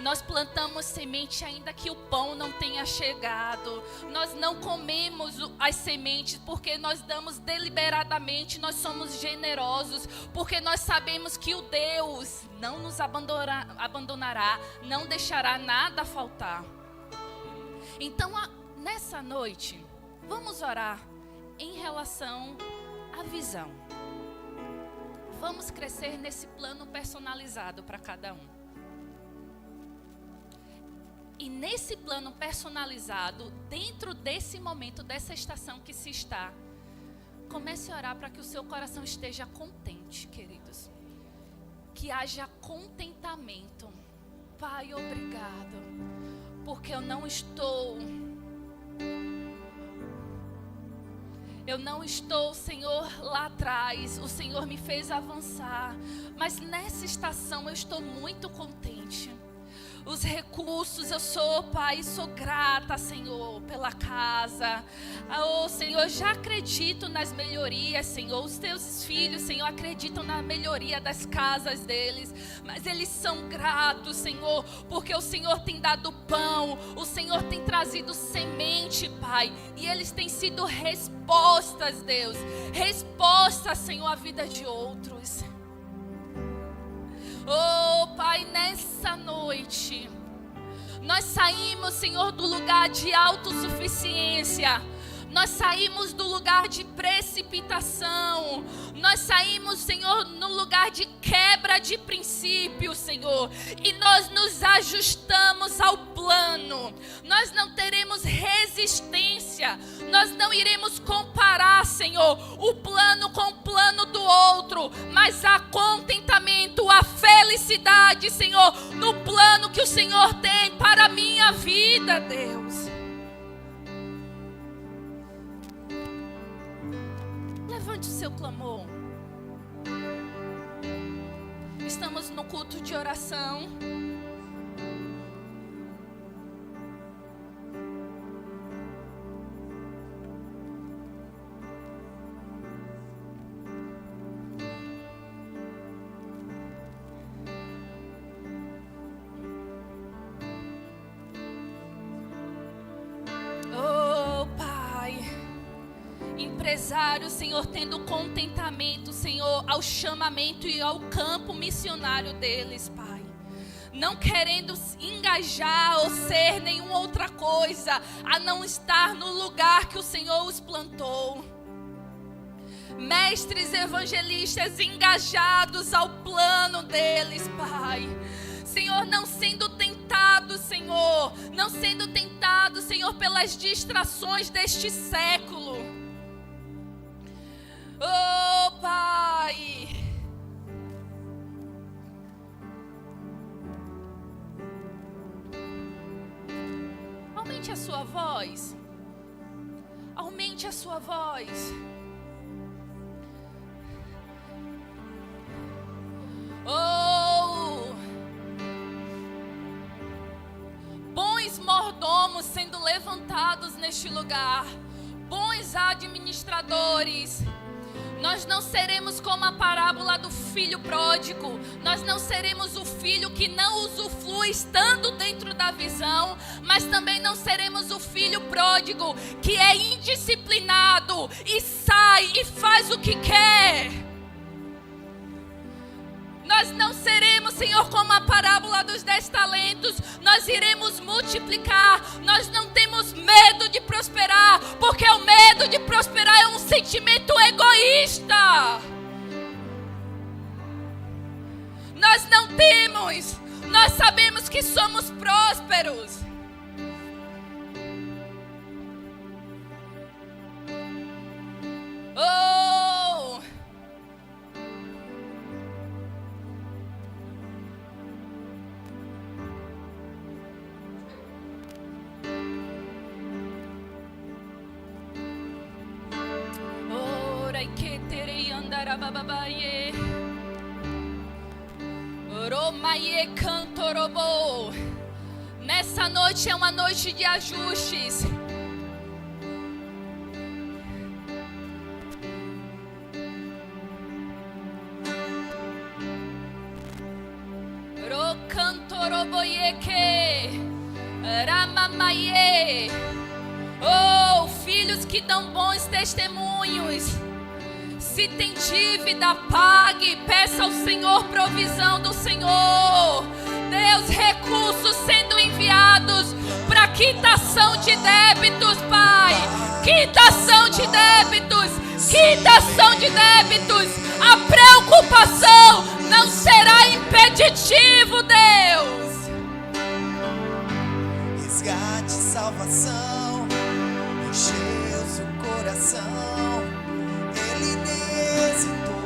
Nós plantamos semente ainda que o pão não tenha chegado. Nós não comemos as sementes porque nós damos deliberadamente, nós somos generosos, porque nós sabemos que o Deus não nos abandonará, não deixará nada faltar. Então, nessa noite, vamos orar em relação à visão. Vamos crescer nesse plano personalizado para cada um. E nesse plano personalizado, dentro desse momento, dessa estação que se está, comece a orar para que o seu coração esteja contente, queridos. Que haja contentamento. Pai, obrigado, porque eu não estou, Senhor, lá atrás. O Senhor me fez avançar, mas nessa estação eu estou muito contente. Os recursos, eu sou, Pai, sou grata, Senhor, pela casa. Oh, Senhor, já acredito nas melhorias, Senhor. Os teus filhos, Senhor, acreditam na melhoria das casas deles. Mas eles são gratos, Senhor, porque o Senhor tem dado pão. O Senhor tem trazido semente, Pai. E eles têm sido respostas, Deus. Respostas, Senhor, à vida de outros. Oh, Pai, nessa noite, nós saímos, Senhor, do lugar de autossuficiência. Nós saímos do lugar de precipitação. Nós saímos, Senhor, no lugar de quebra de princípios, Senhor. E nós nos ajustamos ao plano. Nós não teremos resistência. Nós não iremos comparar, Senhor, o plano com o plano do outro. Mas há contentamento, há felicidade, Senhor, no plano que o Senhor tem para a minha vida, Deus. Levante o seu clamor. Estamos no culto de oração. Empresário, Senhor, tendo contentamento, Senhor, ao chamamento e ao campo missionário deles, Pai. Não querendo engajar ou ser nenhuma outra coisa, a não estar no lugar que o Senhor os plantou. Mestres evangelistas engajados ao plano deles, Pai. Senhor, não sendo tentado, Senhor, não sendo tentado, Senhor, pelas distrações deste século. Oh, Pai. Aumente a sua voz. Aumente a sua voz. Oh! Bons mordomos sendo levantados neste lugar. Bons administradores. Nós não seremos como a parábola do filho pródigo. Nós não seremos o filho que não usufrui estando dentro da visão. Mas também não seremos o filho pródigo que é indisciplinado e sai e faz o que quer. Nós não seremos, Senhor, como a parábola dos 10 talentos. Nós iremos multiplicar. Nós não temos medo de prosperar, porque o medo de prosperar é um sentimento egoísta. Nós não temos. Nós sabemos que somos prósperos. Oh! Ora que terei andar a bababaie. Romaie cantorobo. Nessa noite é uma noite de ajustes. Oh, filhos que dão bons testemunhos. Se tem dívida, pague. Peça ao Senhor provisão do Senhor. Deus, recursos sendo enviados para quitação de débitos, Pai. Quitação de débitos. Quitação de débitos. A preocupação não será impeditivo, Deus. Resgate, salvação, encheu seu coração, ele nem hesitou.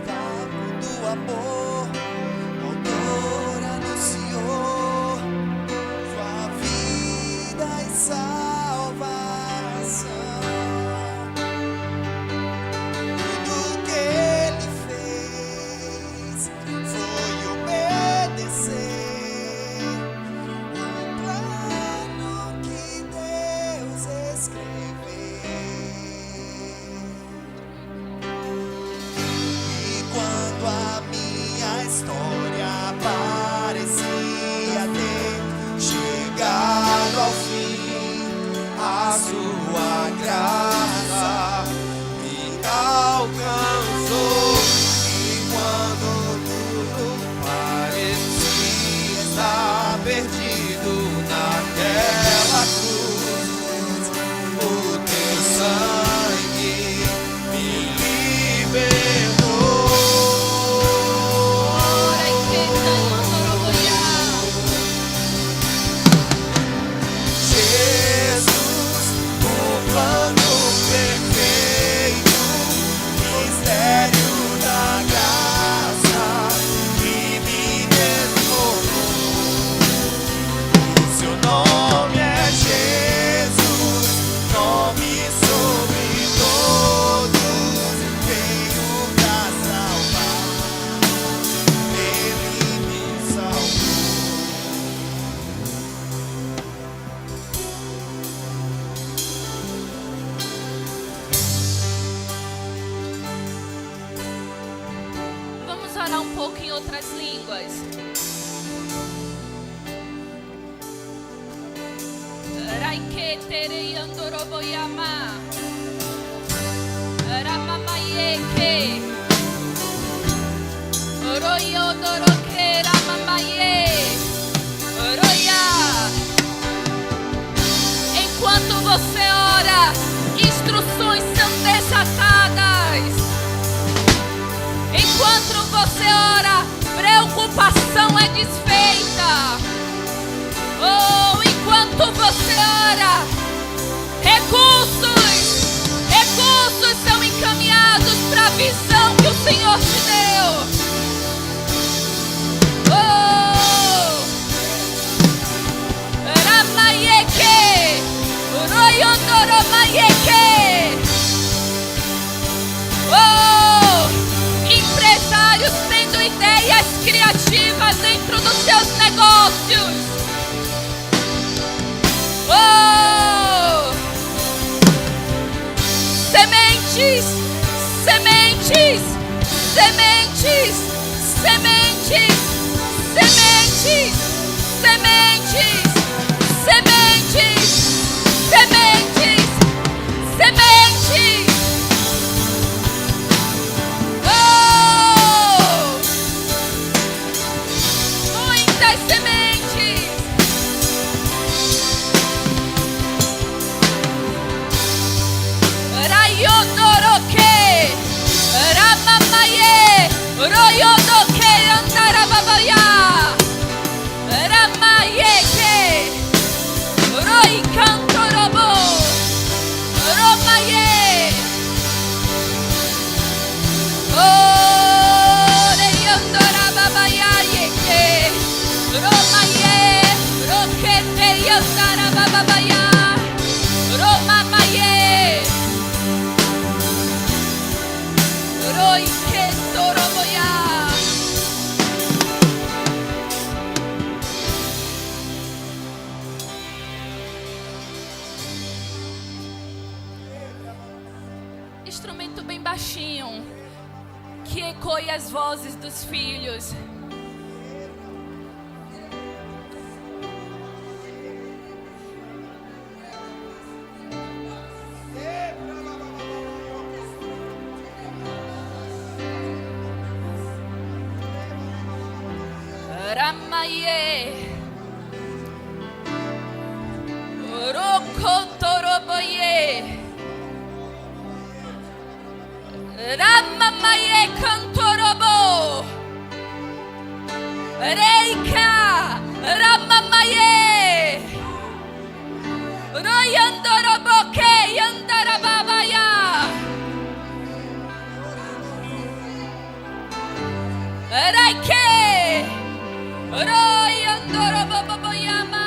Vago do amor, o autor anunciou sua vida e salvação. Tudo que ele fez foi obedecer o plano que Deus escreveu. E quando a minha história parecia ter chegado ao fim, a sua graça me alcançou. E quando tudo parecia estar perdido naquela cruz, o teu sangue me libertou. Ora que Jesus, o plano perfeito, mistério da graça que me transformou. O seu nome é Jesus, nome sobre todos, veio pra salvar, ele me salvou. Vamos orar um pouco em outras línguas. Raike terei andoroboyama. Ramamaye. Oroyodoroke ramamaye. Oroya. Enquanto você ora, instruções são desatadas. Enquanto visão que o Senhor te deu. Oh! Ramayeke, Royondoromayeke. Oh! Empresários tendo ideias criativas dentro dos seus negócios. Oh! Sementes, sementes, sementes, sementes, sementes, sementes, sementes, sementes, sementes. Oh! Muitas sementes. Rayodoroke, Ramamaye, Royodoke Andarababaya, Ramayeke, Roy Cantorobo, Romaye, Oh, Reyandorababaya Yeke, Romaye, Rokete Yandarababaya, Romamaye. Roy Kentoroboya. Instrumento bem baixinho que ecoe as vozes dos filhos. Ramaye, Rokotoroboye, Ramamaye Cantorobo, Reika, Ramamaye, Royandoroboke, Yandarababaya, Reike, Royandoroboboyama.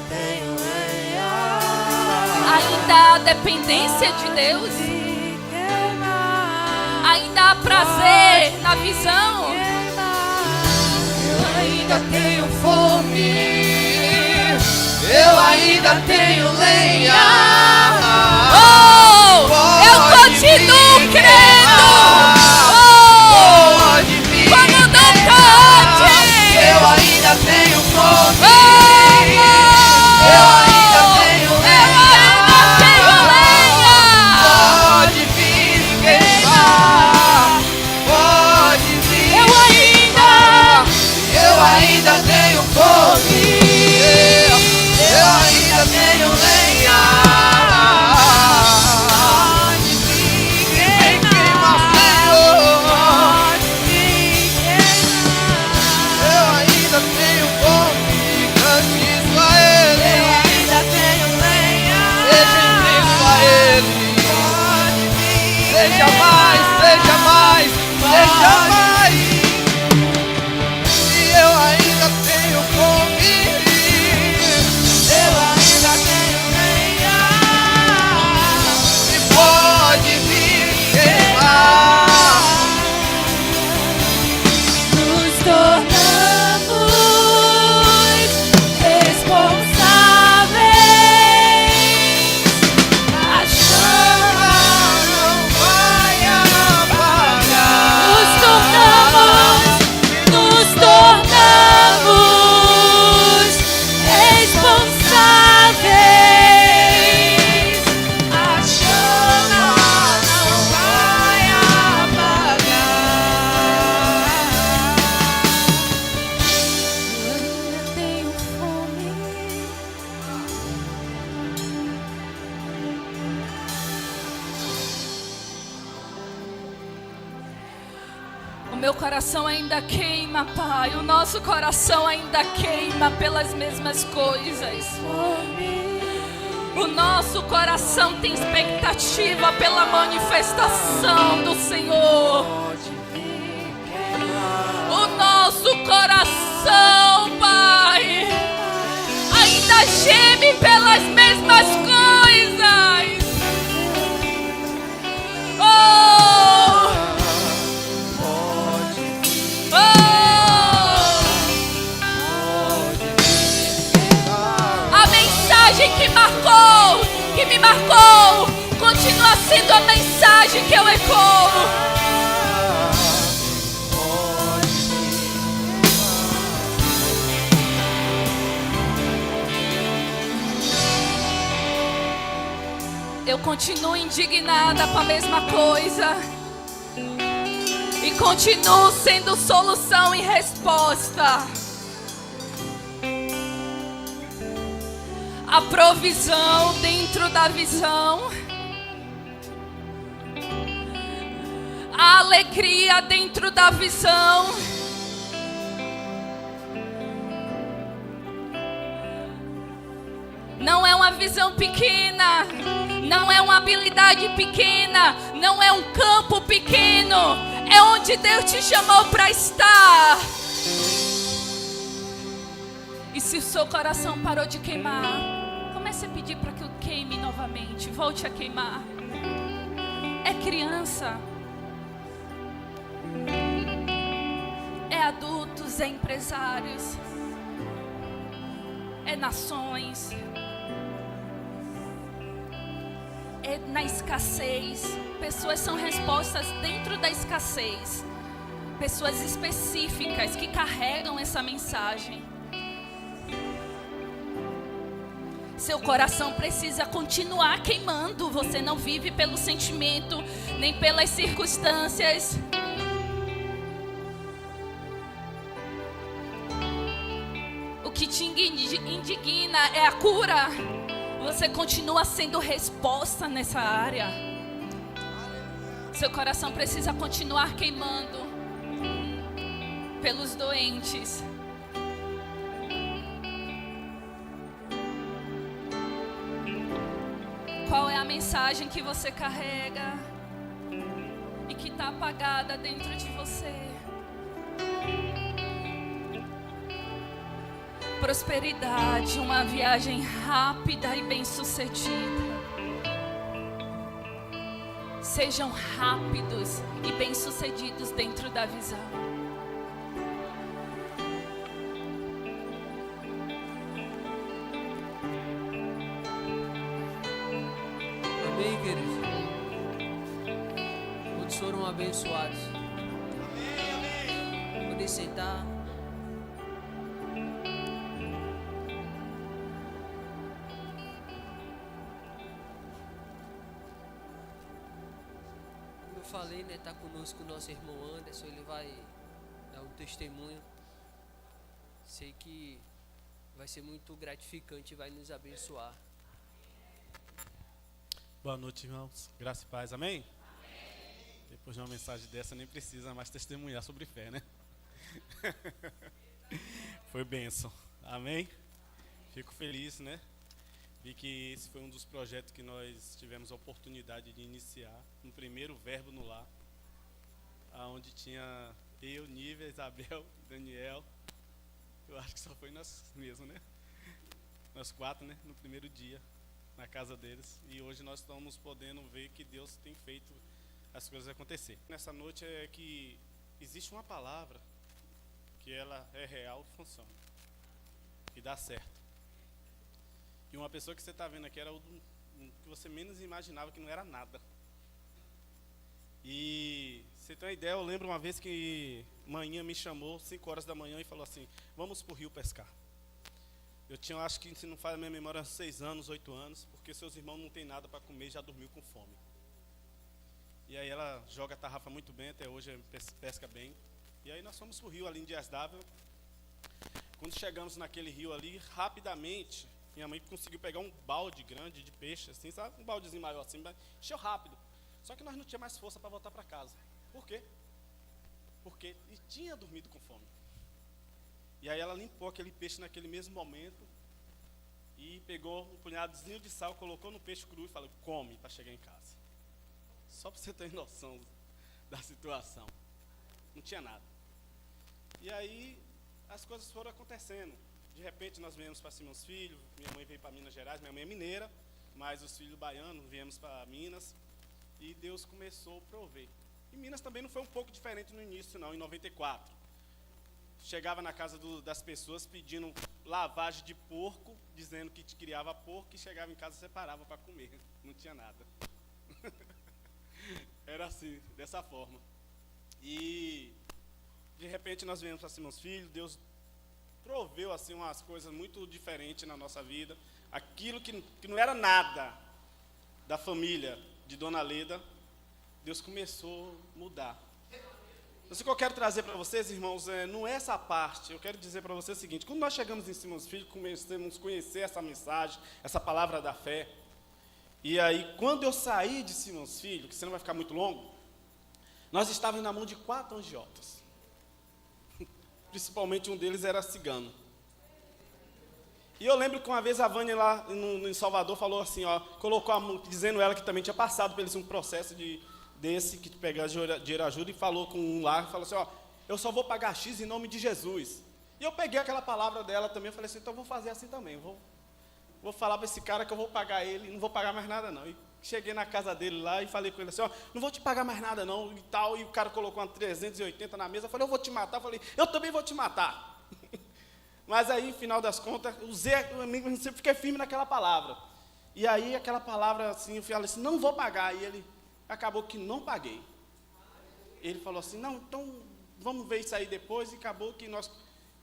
tenho lenha. Ainda há dependência de Deus? Ainda há prazer na visão? Eu ainda tenho fome. Eu ainda tenho lenha. Oh, eu continuo crendo. Oh, como não pode. Eu ainda tenho fome. Oh, Eu ainda tenho lenha. Pode vir queimar. Pode vir. Eu ainda tenho fome. Eu ainda tenho lenha. Pode vir queimar, Senhor. Eu ainda tenho fome. Cante isso a Ele. Eu ainda tenho lenha. Seja intenso a Ele. Seja mais, seja mais, seja mais. E eu ainda tenho fome. Eu ainda tenho lenha. E pode vir queimar. Nos tornamos responsáveis. A chama Não vai apagar. nos tornamos responsáveis. A chama não vai apagar. Eu ainda tenho fome. O meu coração ainda queima, Pai. O nosso coração ainda queima pelas mesmas coisas. O nosso coração tem expectativa pela manifestação do Senhor. O nosso coração, Pai, ainda geme pelas mesmas coisas. Oh! A mensagem que me marcou, continua sendo a mensagem que eu ecoo. Eu continuo indignada com a mesma coisa. E continuo sendo solução e resposta. A provisão dentro da visão. A alegria dentro da visão. Não é uma visão pequena. Não é uma habilidade pequena. Não é um campo pequeno. É onde Deus te chamou para estar. E se o seu coração parou de queimar, comece a pedir para que eu queime novamente. Volte a queimar. É criança. É adultos, é empresários. É nações. É na escassez. Pessoas são respostas dentro da escassez. Pessoas específicas que carregam essa mensagem. Seu coração precisa continuar queimando. Você não vive pelo sentimento, nem pelas circunstâncias. O que te indigna é a cura. Você continua sendo resposta nessa área. Seu coração precisa continuar queimando pelos doentes. Qual é a mensagem que você carrega e que está apagada dentro de você? prosperidade, uma viagem rápida e bem-sucedida. Sejam rápidos e bem-sucedidos dentro da visão. Amém, queridos? Todos foram abençoados. Podem sentar. Como eu falei, né? Tá conosco o nosso irmão Anderson. Ele vai dar um testemunho. Sei que vai ser muito gratificante e vai nos abençoar. Boa noite, irmãos. Graça e paz. Amém? Depois de uma mensagem dessa, nem precisa mais testemunhar sobre fé, né? Foi bênção. Amém? Fico feliz, né? Vi que esse foi um dos projetos que nós tivemos a oportunidade de iniciar. No primeiro Verbo no Lar. Onde tinha eu, Nívia, Isabel, Daniel. Eu acho que só foi nós mesmos, né? Nós 4, né? No primeiro dia. Na casa deles, e hoje nós estamos podendo ver que Deus tem feito as coisas acontecer. Nessa noite é que existe uma palavra que ela é real e funciona, e dá certo. E uma pessoa que você está vendo aqui era o que você menos imaginava, que não era nada. E você tem uma ideia, eu lembro uma vez que manhã me chamou, 5 horas da manhã, e falou assim: vamos para o rio pescar. Eu tinha, acho que, se não falha a minha memória, 6 anos, 8 anos, porque seus irmãos não têm nada para comer e já dormiu com fome. E aí ela joga a tarrafa muito bem, até hoje pesca bem. E aí nós fomos para o rio ali em Dias d'Ávila. Quando chegamos naquele rio ali, rapidamente, minha mãe conseguiu pegar um balde grande de peixe, assim, sabe? Um baldezinho maior assim, mas encheu rápido. Só que nós não tínhamos mais força para voltar para casa. Por quê? Porque tinha dormido com fome. E aí ela limpou aquele peixe naquele mesmo momento e pegou um punhadozinho de sal, colocou no peixe cru e falou: come para chegar em casa. Só para você ter noção da situação. Não tinha nada. E aí as coisas foram acontecendo. De repente nós viemos para Simões Filho, minha mãe veio para Minas Gerais, minha mãe é mineira, mas os filhos baianos viemos para Minas e Deus começou a prover. E Minas também não foi um pouco diferente no início não, em 94. Chegava na casa das pessoas pedindo lavagem de porco, dizendo que te criava porco, e chegava em casa e separava para comer. Não tinha nada. Era assim, dessa forma. E de repente nós viemos para Simões Filho, Deus proveu assim umas coisas muito diferentes na nossa vida. Aquilo que não era nada da família de Dona Leda, Deus começou a mudar. Mas o que eu quero trazer para vocês, irmãos, não é essa parte. Eu quero dizer para vocês o seguinte: quando nós chegamos em Simões Filho, começamos a conhecer essa mensagem, essa palavra da fé. E aí, quando eu saí de Simões Filho, que você não vai ficar muito longo, nós estávamos na mão de 4 agiotas. Principalmente um deles era cigano. E eu lembro que uma vez a Vânia lá em Salvador falou assim, ó, colocou a mão, dizendo ela que também tinha passado por eles um processo desse, que tu pega dinheiro ajuda, e falou com um lá, falou assim, ó, eu só vou pagar X em nome de Jesus. E eu peguei aquela palavra dela também, eu falei assim, então eu vou fazer assim também, vou falar para esse cara que eu vou pagar ele, não vou pagar mais nada não. E cheguei na casa dele lá e falei com ele assim, ó, não vou te pagar mais nada não, e tal, e o cara colocou uma 380 na mesa, eu falei, eu vou te matar, eu falei, eu também vou te matar. Mas aí, no final das contas, eu sempre fiquei firme naquela palavra. E aí, aquela palavra assim, eu falei assim, não vou pagar, e ele acabou que não paguei. Ele falou assim, não, então vamos ver isso aí depois, e acabou que nós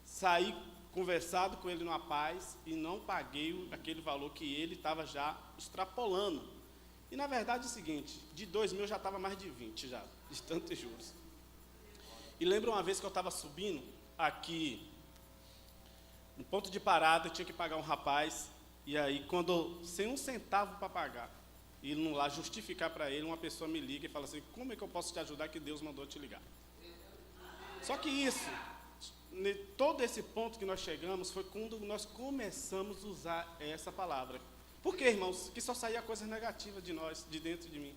saí conversado com ele numa paz e não paguei aquele valor que ele estava já extrapolando. E na verdade é o seguinte, de 2 mil já estava mais de 20 já, de tantos juros. E lembro uma vez que eu estava subindo aqui, no ponto de parada, eu tinha que pagar um rapaz, e aí sem um centavo para pagar, e não lá justificar para ele, uma pessoa me liga e fala assim, como é que eu posso te ajudar que Deus mandou te ligar? Só que isso, todo esse ponto que nós chegamos foi quando nós começamos a usar essa palavra. Por quê, irmãos? Que só saía coisas negativas de nós, de dentro de mim.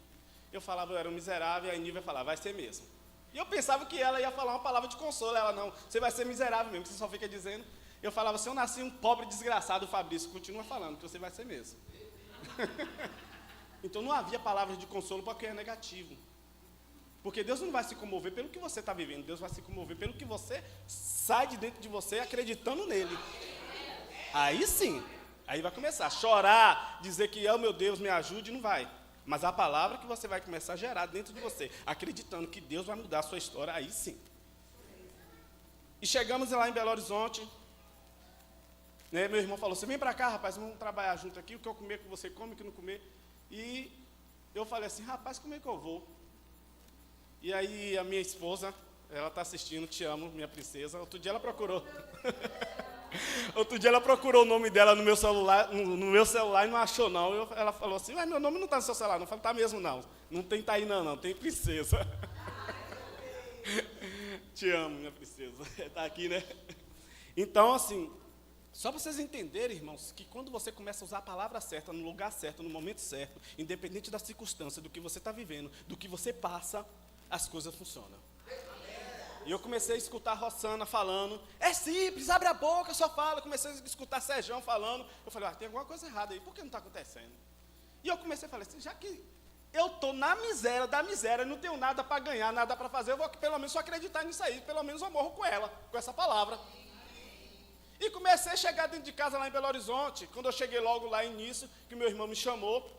Eu falava, eu era um miserável, e a Nívia falava, vai ser mesmo. E eu pensava que ela ia falar uma palavra de consolo, ela não, você vai ser miserável mesmo, você só fica dizendo. Eu falava assim, eu nasci um pobre desgraçado, o Fabrício continua falando, que você vai ser mesmo. Então não havia palavras de consolo porque é negativo. Porque Deus não vai se comover pelo que você está vivendo, Deus vai se comover pelo que você sai de dentro de você acreditando nele. Aí sim, aí vai começar a chorar, dizer que, oh meu Deus, me ajude, não vai. Mas a palavra que você vai começar a gerar dentro de você, acreditando que Deus vai mudar a sua história, aí sim. E chegamos lá em Belo Horizonte, né, meu irmão falou, você vem para cá, rapaz, vamos trabalhar junto aqui, o que eu comer que você come, o que não comer. E eu falei assim, rapaz, como é que eu vou? E aí a minha esposa, ela está assistindo, te amo, minha princesa. Outro dia ela procurou. Outro dia ela procurou o nome dela no meu celular e não achou não. Ela falou assim, mas meu nome não está no seu celular. Não, eu falei, tá mesmo não. Não tem Tainã não, tem princesa. Te amo, minha princesa. Está aqui, né? Então, assim, só para vocês entenderem, irmãos, que quando você começa a usar a palavra certa, no lugar certo, no momento certo, independente da circunstância, do que você está vivendo, do que você passa, as coisas funcionam. E eu comecei a escutar a Rossana falando, é simples, abre a boca, só fala. Comecei a escutar Sérgio falando. Eu falei, tem alguma coisa errada aí, por que não está acontecendo? E eu comecei a falar assim, já que eu estou na miséria da miséria, não tenho nada para ganhar, nada para fazer, eu vou pelo menos só acreditar nisso aí, pelo menos eu morro com ela, com essa palavra. E comecei a chegar dentro de casa lá em Belo Horizonte, quando eu cheguei logo lá início, que meu irmão me chamou,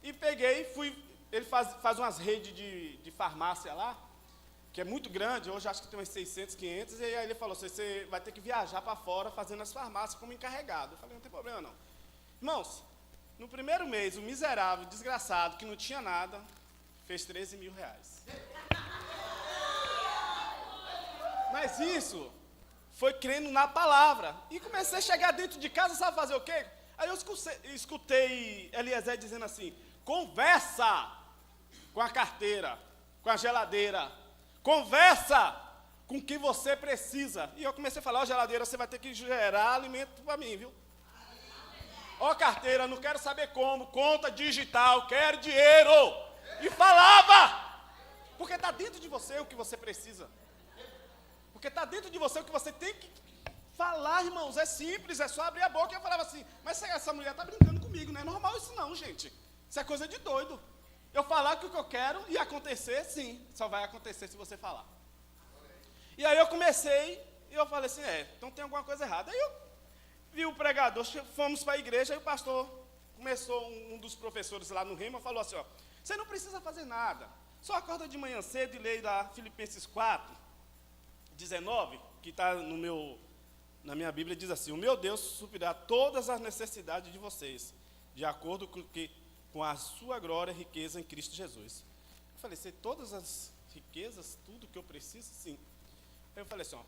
e peguei, fui, ele faz umas redes de farmácia lá, que é muito grande, hoje acho que tem umas 600, 500, e aí ele falou, você vai ter que viajar para fora fazendo as farmácias como encarregado. Eu falei, não tem problema não. Irmãos, no primeiro mês, o miserável, desgraçado, que não tinha nada, fez 13 mil reais. Mas isso foi crendo na palavra. E comecei a chegar dentro de casa, sabe fazer o quê? Aí eu escutei Eliezer dizendo assim, conversa com a carteira, com a geladeira, conversa com o que você precisa. E eu comecei a falar, geladeira, você vai ter que gerar alimento para mim, viu? Carteira, não quero saber como, conta digital, quero dinheiro. E falava, porque está dentro de você o que você precisa. Porque está dentro de você o que você tem que falar, irmãos. É simples, é só abrir a boca. E eu falava assim, mas essa mulher está brincando comigo, não é normal isso não, gente. Isso é coisa de doido. Eu falar o que eu quero e acontecer, sim. Só vai acontecer se você falar. E aí eu comecei, e eu falei assim, então tem alguma coisa errada. Aí eu vi o pregador, fomos para a igreja, aí o pastor começou, um dos professores lá no Rema, falou assim, você não precisa fazer nada. Só acorda de manhã cedo e lê lá Filipenses 4, 19, que está na minha Bíblia, diz assim, o meu Deus suprirá todas as necessidades de vocês, de acordo com a sua glória e riqueza em Cristo Jesus. Eu falei, se todas as riquezas, tudo que eu preciso, sim. Aí eu falei assim,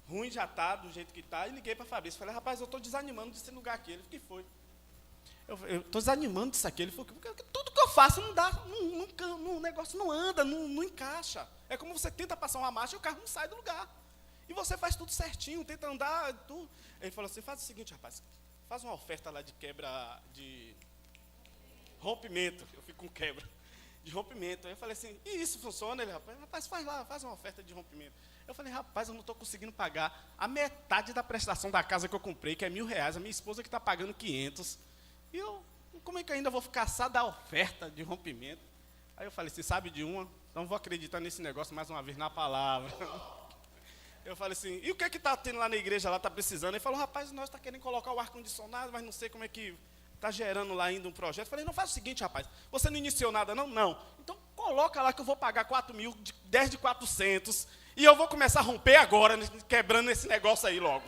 ruim já está, do jeito que está, e liguei para a Fabrício, falei, rapaz, eu estou desanimando desse lugar aqui. Ele, o que foi? Eu estou desanimando disso aqui. Ele falou, porque tudo que eu faço não dá, o negócio não anda, não encaixa. É como você tenta passar uma marcha e o carro não sai do lugar. E você faz tudo certinho, tenta andar, tudo. Ele falou assim, faz o seguinte, rapaz, faz uma oferta lá de quebra, de rompimento. Eu fico com quebra, de rompimento. Aí eu falei assim, e isso funciona? Ele, rapaz, faz lá, faz uma oferta de rompimento. Eu falei, rapaz, eu não estou conseguindo pagar a metade da prestação da casa que eu comprei, que é R$1.000, a minha esposa que está pagando 500. E eu, como é que eu ainda vou ficar só da oferta de rompimento? Aí eu falei, você sabe de uma? Então vou acreditar nesse negócio mais uma vez, na palavra. Eu falei assim, e o que é que está tendo lá na igreja, lá está precisando? Ele falou, rapaz, nós estamos querendo colocar o ar-condicionado, mas não sei como é que está gerando lá ainda um projeto. Eu falei, não, faz o seguinte, rapaz, você não iniciou nada, não? Não. Então coloca lá que eu vou pagar 4 mil, 10 de 400, e eu vou começar a romper agora, quebrando esse negócio aí logo.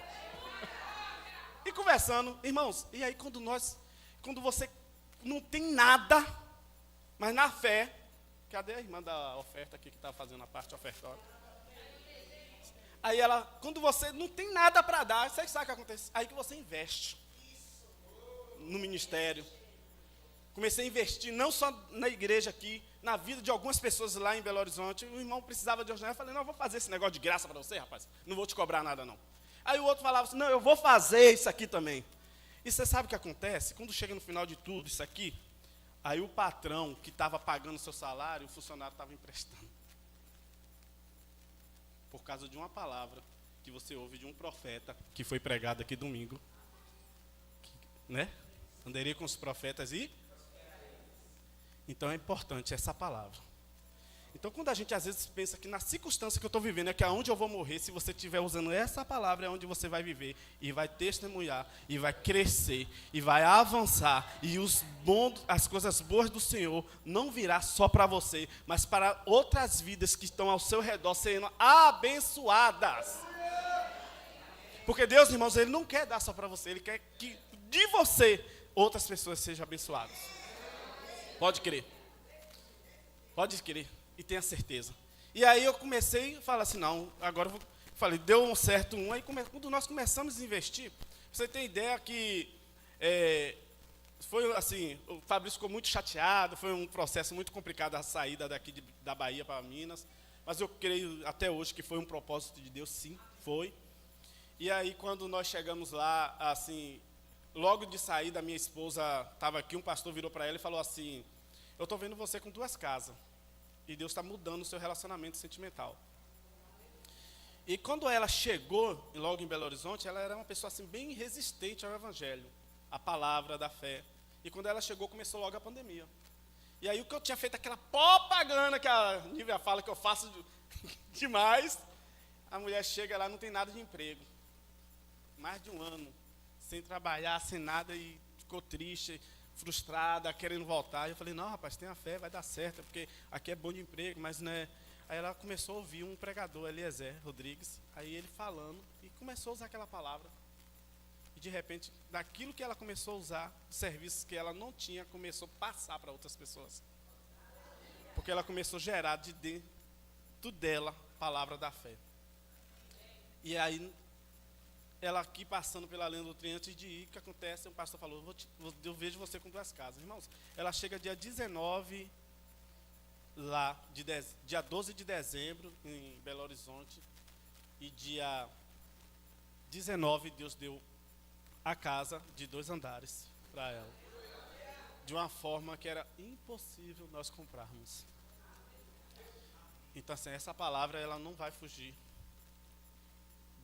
E conversando, irmãos, e aí quando você não tem nada, mas na fé, cadê a irmã da oferta aqui que está fazendo a parte ofertória? Aí quando você não tem nada para dar, você sabe o que acontece? Aí que você investe no ministério. Comecei a investir não só na igreja aqui, na vida de algumas pessoas lá em Belo Horizonte. O irmão precisava de ajuda. Eu falei, não, eu vou fazer esse negócio de graça para você, rapaz. Não vou te cobrar nada, não. Aí o outro falava assim, não, eu vou fazer isso aqui também. E você sabe o que acontece? Quando chega no final de tudo isso aqui, aí o patrão que estava pagando o seu salário, o funcionário estava emprestando. Por causa de uma palavra que você ouve de um profeta que foi pregado aqui domingo, né? Andarei com os profetas e... Então é importante essa palavra. Então quando a gente às vezes pensa que na circunstância que eu estou vivendo é que aonde eu vou morrer, se você estiver usando essa palavra é onde você vai viver e vai testemunhar e vai crescer e vai avançar e as coisas boas do Senhor não virá só para você, mas para outras vidas que estão ao seu redor sendo abençoadas. Porque Deus, irmãos, Ele não quer dar só para você, Ele quer que de você outras pessoas sejam abençoadas. Pode crer. Pode crer. E tenha certeza. E aí eu comecei a falar assim, não, agora eu falei, deu um certo aí quando nós começamos a investir, você tem ideia que foi assim, o Fabrício ficou muito chateado, foi um processo muito complicado a saída daqui da Bahia para Minas, mas eu creio até hoje que foi um propósito de Deus, sim, foi. E aí quando nós chegamos lá, assim, logo de sair da minha esposa, estava aqui, um pastor virou para ela e falou assim, eu estou vendo você com 2 casas. E Deus está mudando o seu relacionamento sentimental. E quando ela chegou, logo em Belo Horizonte, ela era uma pessoa assim, bem resistente ao evangelho, à palavra da fé. E quando ela chegou, começou logo a pandemia. E aí o que eu tinha feito, aquela propaganda que a Nívia fala que eu faço demais, a mulher chega lá, não tem nada de emprego. Mais de 1 ano, sem trabalhar, sem nada, e ficou triste, frustrada, querendo voltar. Eu falei, não, rapaz, tenha fé, vai dar certo, porque aqui é bom de emprego, mas né. Aí ela começou a ouvir um pregador, Eliezer Rodrigues, aí ele falando, e começou a usar aquela palavra. E de repente, daquilo que ela começou a usar, serviços que ela não tinha, começou a passar para outras pessoas. Porque ela começou a gerar de dentro dela a palavra da fé. E aí, ela aqui passando pela lenda do trem, antes de ir, o que acontece? O pastor falou, eu vejo você com 2 casas. Irmãos, ela chega dia 19, lá, dia 12 de dezembro, em Belo Horizonte, e dia 19, Deus deu a casa de 2 andares para ela. De uma forma que era impossível nós comprarmos. Então, assim, essa palavra, ela não vai fugir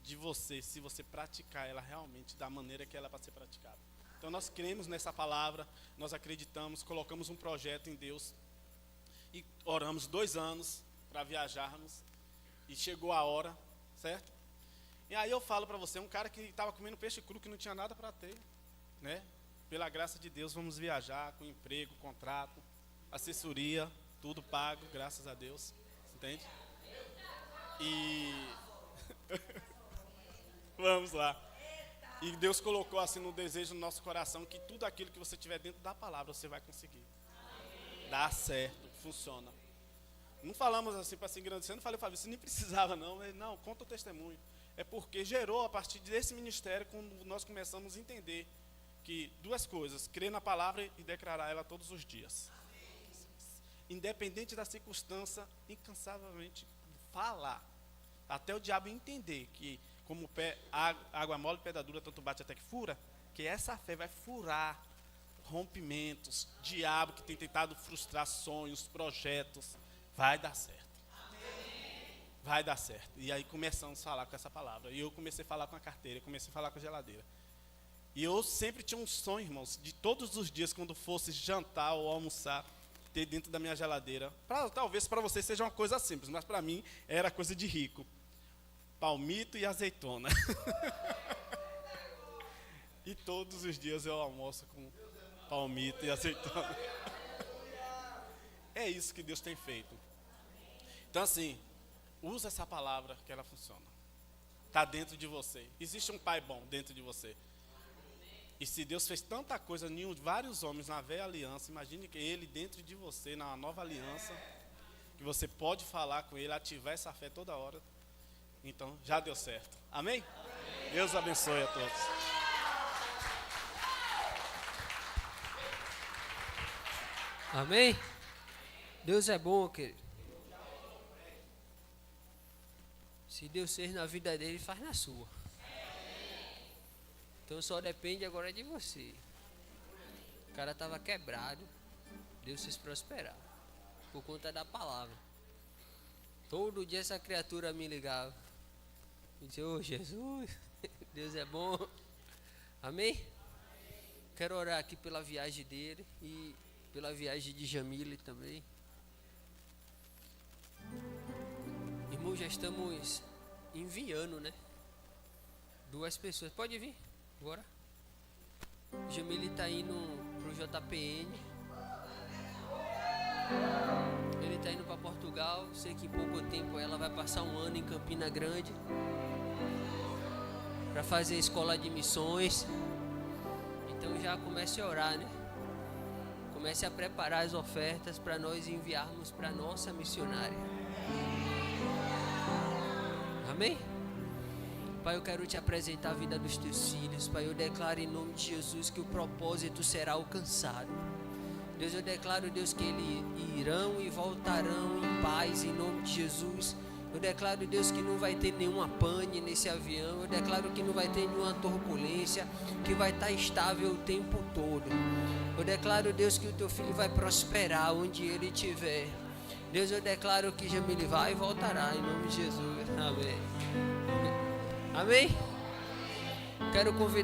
de você, se você praticar ela realmente da maneira que ela é para ser praticada. Então nós cremos nessa palavra, nós acreditamos, colocamos um projeto em Deus e oramos 2 anos para viajarmos e chegou a hora, certo? E aí eu falo para você, um cara que estava comendo peixe cru, que não tinha nada para ter, né? Pela graça de Deus, vamos viajar com emprego, contrato, assessoria, tudo pago, graças a Deus, entende? E vamos lá. E Deus colocou assim no desejo no nosso coração que tudo aquilo que você tiver dentro da palavra, você vai conseguir. Dá certo, funciona. Não falamos assim para se engrandecer, não falei, Fabrício, você nem precisava não. Mas, não, conta o testemunho. É porque gerou a partir desse ministério, quando nós começamos a entender que 2 coisas, crer na palavra e declarar ela todos os dias. Independente da circunstância, incansavelmente falar. Até o diabo entender que como água mole, pedra dura, tanto bate até que fura, que essa fé vai furar rompimentos, diabo que tem tentado frustrar sonhos, projetos, vai dar certo. Vai dar certo. E aí começamos a falar com essa palavra. E eu comecei a falar com a carteira, comecei a falar com a geladeira. E eu sempre tinha um sonho, irmãos, de todos os dias, quando fosse jantar ou almoçar, ter dentro da minha geladeira. Talvez para vocês seja uma coisa simples, mas para mim era coisa de rico. Palmito e azeitona. E todos os dias eu almoço com palmito e azeitona. É isso que Deus tem feito. Então assim, usa essa palavra que ela funciona. Está dentro de você. Existe um pai bom dentro de você. E se Deus fez tanta coisa em vários homens na velha aliança, imagine que Ele dentro de você, na nova aliança, que você pode falar com Ele, ativar essa fé toda hora. Então, já deu certo. Amém? Amém. Deus abençoe a todos. Amém? Deus é bom, querido. Se Deus fez na vida dele, faz na sua. Então só depende agora de você. O cara estava quebrado, Deus fez prosperar por conta da palavra. Todo dia essa criatura me ligava. E dizer, ô Jesus, Deus é bom. Amém? Quero orar aqui pela viagem dele e pela viagem de Jamile também. Irmão, já estamos enviando, né? 2 pessoas. Pode vir, bora. Jamile está indo pro JPN. Ele está indo para Portugal. Sei que em pouco tempo ela vai passar 1 ano em Campina Grande para fazer a escola de missões. Então já comece a orar, né? Comece a preparar as ofertas para nós enviarmos para nossa missionária. Amém? Pai, eu quero te apresentar a vida dos teus filhos. Pai, eu declaro em nome de Jesus que o propósito será alcançado. Deus, eu declaro, Deus, que eles irão e voltarão em paz em nome de Jesus. Eu declaro, Deus, que não vai ter nenhuma pane nesse avião. Eu declaro que não vai ter nenhuma turbulência, que vai estar estável o tempo todo. Eu declaro, Deus, que o teu filho vai prosperar onde ele estiver. Deus, eu declaro que Jamile vai e voltará em nome de Jesus. Amém. Amém? Quero convidar